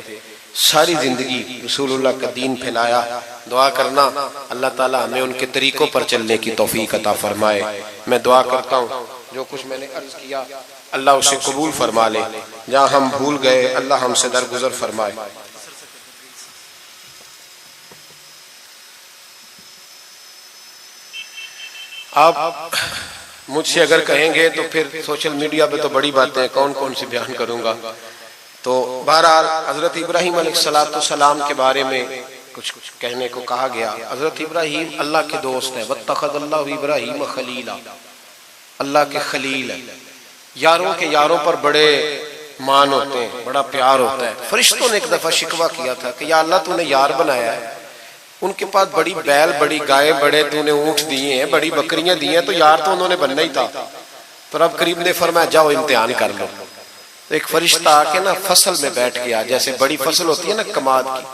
S1: सारी जिंदगी रसूलुल्लाह का दीन फैलाया। दुआ करना अल्लाह ताला हमें उनके तरीकों पर चलने की तौफीक अता फरमाए। मैं दुआ करता हूँ जो कुछ मैंने अर्ज किया अल्लाह उसे कबूल फरमा ले। जहाँ हम भूल गए अल्लाह हमसे दरगुजर फरमाए। आप मुझसे अगर कहेंगे तो फिर सोशल मीडिया पे तो बड़ी बातें कौन कौन सी बयान करूंगा। तो बहरहाल हजरत इब्राहीम अलैहिस्सलाम के बारे में कुछ कहने को कहा गया। हजरत इब्राहीम अल्लाह के दोस्त है। वत्तखज़ल्लाहु इब्राहीम खलीला, अल्लाह के खलील है। यारों के यारों पर बड़े मान होते हैं, बड़ा प्यार होता है। फरिश्तों ने एक दफा शिकवा किया था कि या अल्लाह तूने यार बनाया है, उनके पास बड़ी बैल बड़ी गाय बड़े तूने ऊँट दिए हैं, बड़ी बकरियां दी हैं, तो यार तो उन्होंने बनना ही था। तो रब करीम ने फरमाया जाओ इम्तिहान कर लो। तो एक फरिश्ता आके ना फसल में बैठ गया, जैसे बड़ी फसल होती है ना कमाद की,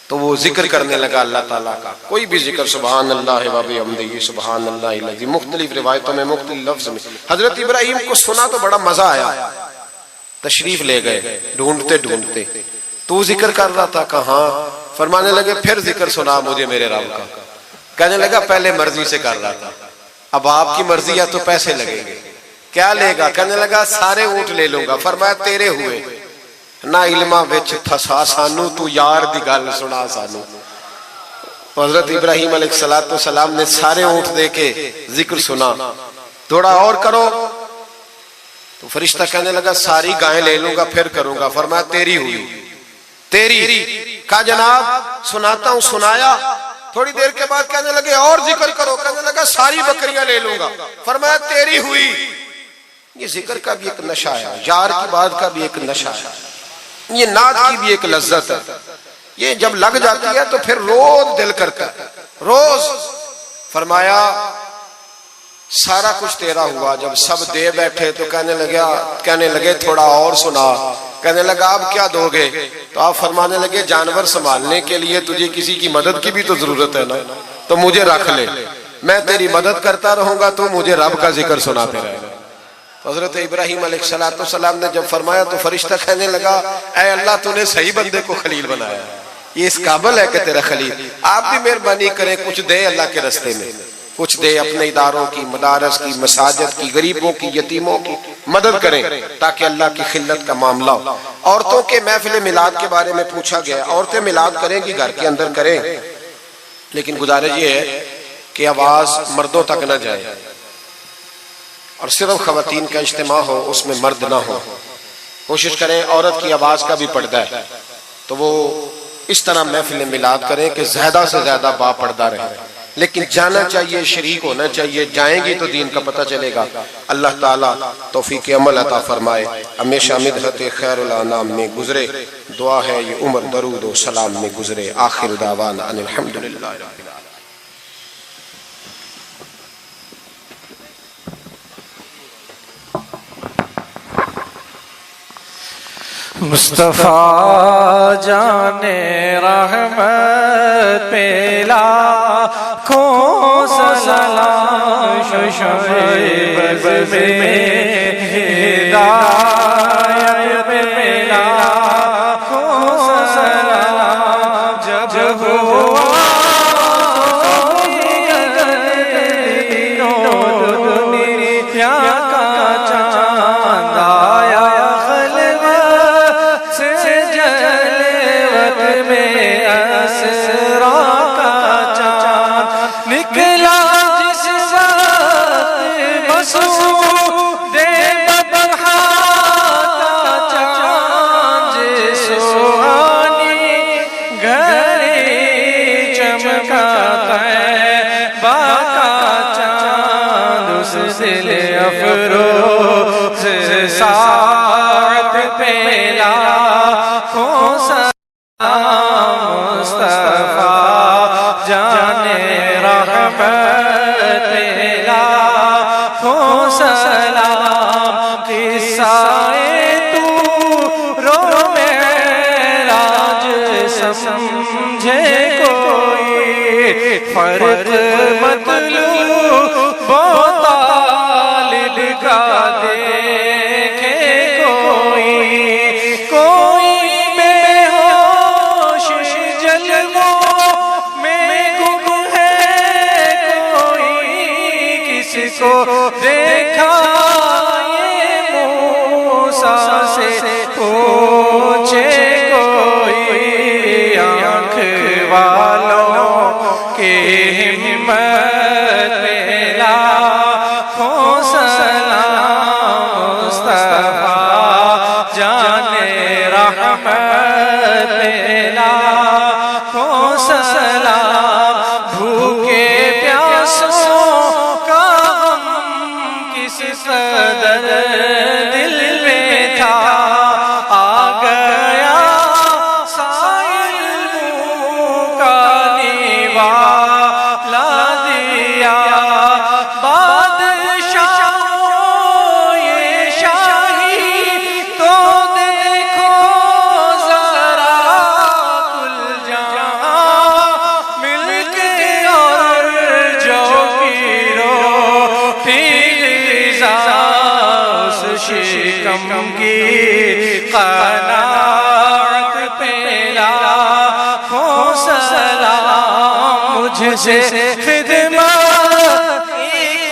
S1: तो वो जिक्र करने लगा अल्लाह ताला का। कोई भी जिक्र सुभान अल्लाह व बिहम्दिही सुभान अल्लाह, मुख्तलिफ रिवायतों में मुख्तलिफ लफ्ज में। हजरत इब्राहीम को सुना तो बड़ा मजा आया, तशरीफ ले गए ढूंढते ढूंढते। तू जिक्र कर रहा था कहाँ? फरमाने लगे फिर जिक्र सुना मुझे मेरे रब का। कहने लगा पहले मर्जी से कर रहा था, अब आपकी मर्जी है तो पैसे लगेंगे। क्या लेगा? कहने लगा सारे ऊँट ले लूंगा। फरमाया तेरे हुए ना इल्मा विच फसा सानू, तू यार दी गल सुना सानू। हजरत इब्राहीम अलैहिस्सलाम ने सारे ऊँट दे के जिक्र सुना। थोड़ा और करो। तो फरिश्ता कहने लगा सारी गायें ले लूंगा फिर करूंगा। फरमाया तेरी हुई, तेरी। कहा जनाब सुनाता हूं। सुनाया। थोड़ी देर के बाद कहने लगे और जिक्र करो। कहने लगा सारी बकरियां ले लूंगा। फरमाया तेरी हुई। ये जिक्र का भी एक नशा है, यार की बात का भी एक नशा है, ये नात की भी एक लज्जत है। ये जब लग जाती है तो फिर रोज दिल करता है, रोज। फरमाया सारा कुछ तेरा हुआ। जब सब दे बैठे तो कहने लगे थोड़ा और सुना। कहने लगा अब क्या दोगे? तो आप फरमाने लगे जानवर संभालने के लिए तुझे किसी की मदद की भी तो जरूरत है ना, तो मुझे रख ले, मैं तेरी मदद करता रहूंगा, तो मुझे रब का जिक्र सुनाते रहेगा। तो हजरत इब्राहीम अलैहिस्सलाम ने जब फरमाया तो फरिश्ता कहने लगा ऐ अल्लाह तूने सही बंदे को खलील बनाया, ये इस काबिल है कि तेरा खलील। आप भी मेहरबानी करें कुछ दे अल्लाह के रास्ते में, कुछ दे अपने इदारों की, मदारस की, मसाजिद की, गरीबों की, यतीमों की मदद करें ताकि अल्लाह की खिल्लत का मामला हो। औरतों के महफिल मिलाद के बारे में पूछा गया। औरतें मिलाद करेंगी घर के अंदर करें, लेकिन गुजारिश ये है कि आवाज मर्दों तक न जाए और सिर्फ खवातीन का इज्तिमा हो, उसमें मर्द ना हो। कोशिश करें औरत की आवाज का भी पर्दा है तो वो इस तरह महफिल मिलाद करें कि ज्यादा से ज्यादा बापर्दा रहे। लेकिन जाना चाहिए, शरीक होना चाहिए। जाएंगी तो दीन का पता चलेगा। अल्लाह ताला तौफीक अमल अता फरमाए। हमेशा मिदहत खैरुल अनाम में गुजरे। दुआ है ये उम्र दरूद व सलाम में गुजरे। आखिर दावाना अनिल हम्दुलिल्लाह रब्बिल आलमीन।
S2: मुस्तफा जाने रहमत पे लाखों सलाम, शुशब में हिदायत पे लाखों सलाम। जब हुआ दुनिया का चांद आया निकला जिस साथ मसूदे बदहा का चांद, सुहानी घड़ी चमकाता है बाका चांद, उस दिल अफरोज साथ पे लाखों सलाम। मुस्तफा जाने रहमत पे लाखों सलाम। किस्साए तूरो मेराज समझे कोई, फर्क मतलूब तालिब का देखे कोई। को देखा ये मूसा से पूछे कोई आँख वालों के हिम्मत में लाखों सलाम मुस्तफा जाने रहमत में लाखों सलाम। भूखे प्यासों का गम किस कदर दिल में था, आ गया साइल मुँह का निवाला दिया। बादशाहों ये शाही तो देखो जरा, कुल जहां मिलके और जो गिरो फिजा उस शिकम की क़नाअत पे लाखों सलाम। मुझसे खिदमत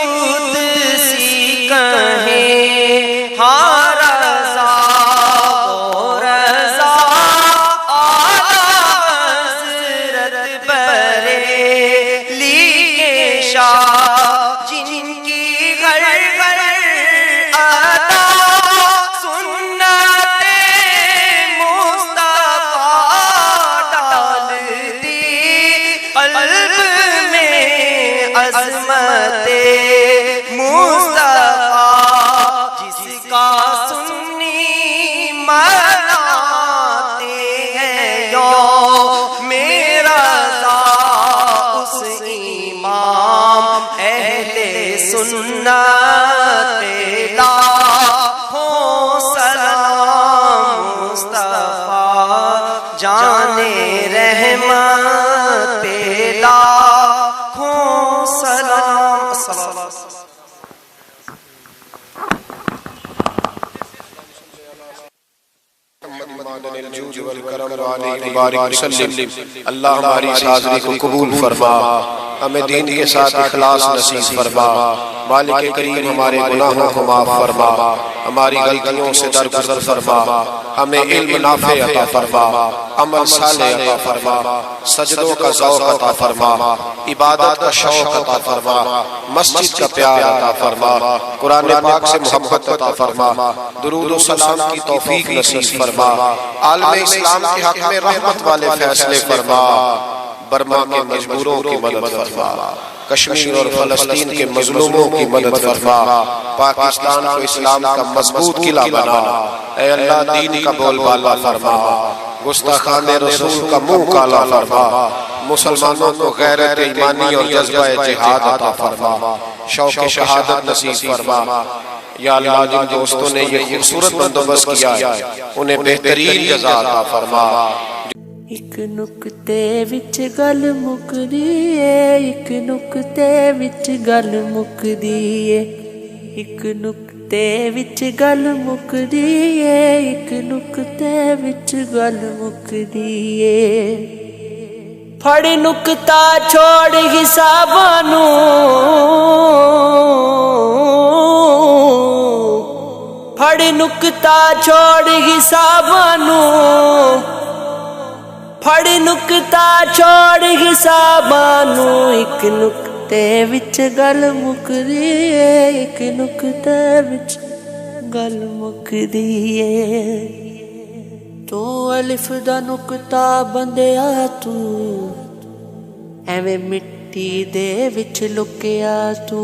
S3: कुदसी कहे हाँ रज़ा वो रज़ा आला हज़रत बरेली के शाह, जिनकी घर घर अता सुन्नते मुस्तफा डालती क़ल्ब में अज़मते मुस्तफा। जिसका सुन्नी मनाते हैं यो मेरा उस इमाम अहले सुन्नत पे लाखों सलाम मुस्तफा जाने रहमत पे लाखों सलाम।
S1: अल्लाह हमारी इस हाज़िरी को कबूल फरमा, हमें दीन के साथ इखलास नसीब फरमा। मालिक करीम हमारे गुनाहों को माफ फरमा, हमारी गलतियों से दरगुजर फरमा, हमें इल्म नाफ़े अता फरमा, अमल सालेह अता फरमा, सजदों का ज़ौक़ अता फरमा, इबादत का शौक़ अता फरमा, मस्जिद का प्यार अता फरमा, कुरान पाक से मोहब्बत अता फरमा, दुरूद व सलाम की तौफीक नसीब फरमा, आलम इस्लाम के हक में रहमत वाले फैसले फरमा, बर्मा के मजबूरों की मदद फरमा, कश्मीर और फलस्तीन के मजलूमों की मदद फरमा, पाकिस्तान को इस्लाम का मजबूत किला बना। ऐ अल्लाह दीन का बोलबाला फरमा, गुस्ताखान रसूल का मुंह काला फरमा, मुसलमानों को गैरत ईमानी और जज्बा जिहाद अता फरमा, शौक़ शहादत नसीब फरमा। या अल्लाह जिन दोस्तों ने ये खूबसूरत बंदोबस्त किया उन्हें बेहतरीन जज़ा अता फरमा।
S4: एक नुक्ते विच गल मुकदी है, एक नुक्ते विच गल मुकदी है, एक नुक्ते विच गल मुकदी है, एक नुक्ते विच गल मुकदी है। फड़ नुक्ता छोड़ हिसाबां नूं, फड़ नुक्ता छोड़ हिसाबां नूं, फड़ नुक्ता छोड़ हिसाबां नूं, एक नुक्ते विच गल मुकदी है, एक नुक्ते विच गल मुकदी है। तू अलिफ दा नुक्ता बंदिया तू, एवें मिट्टी दे विच लुकिया तू।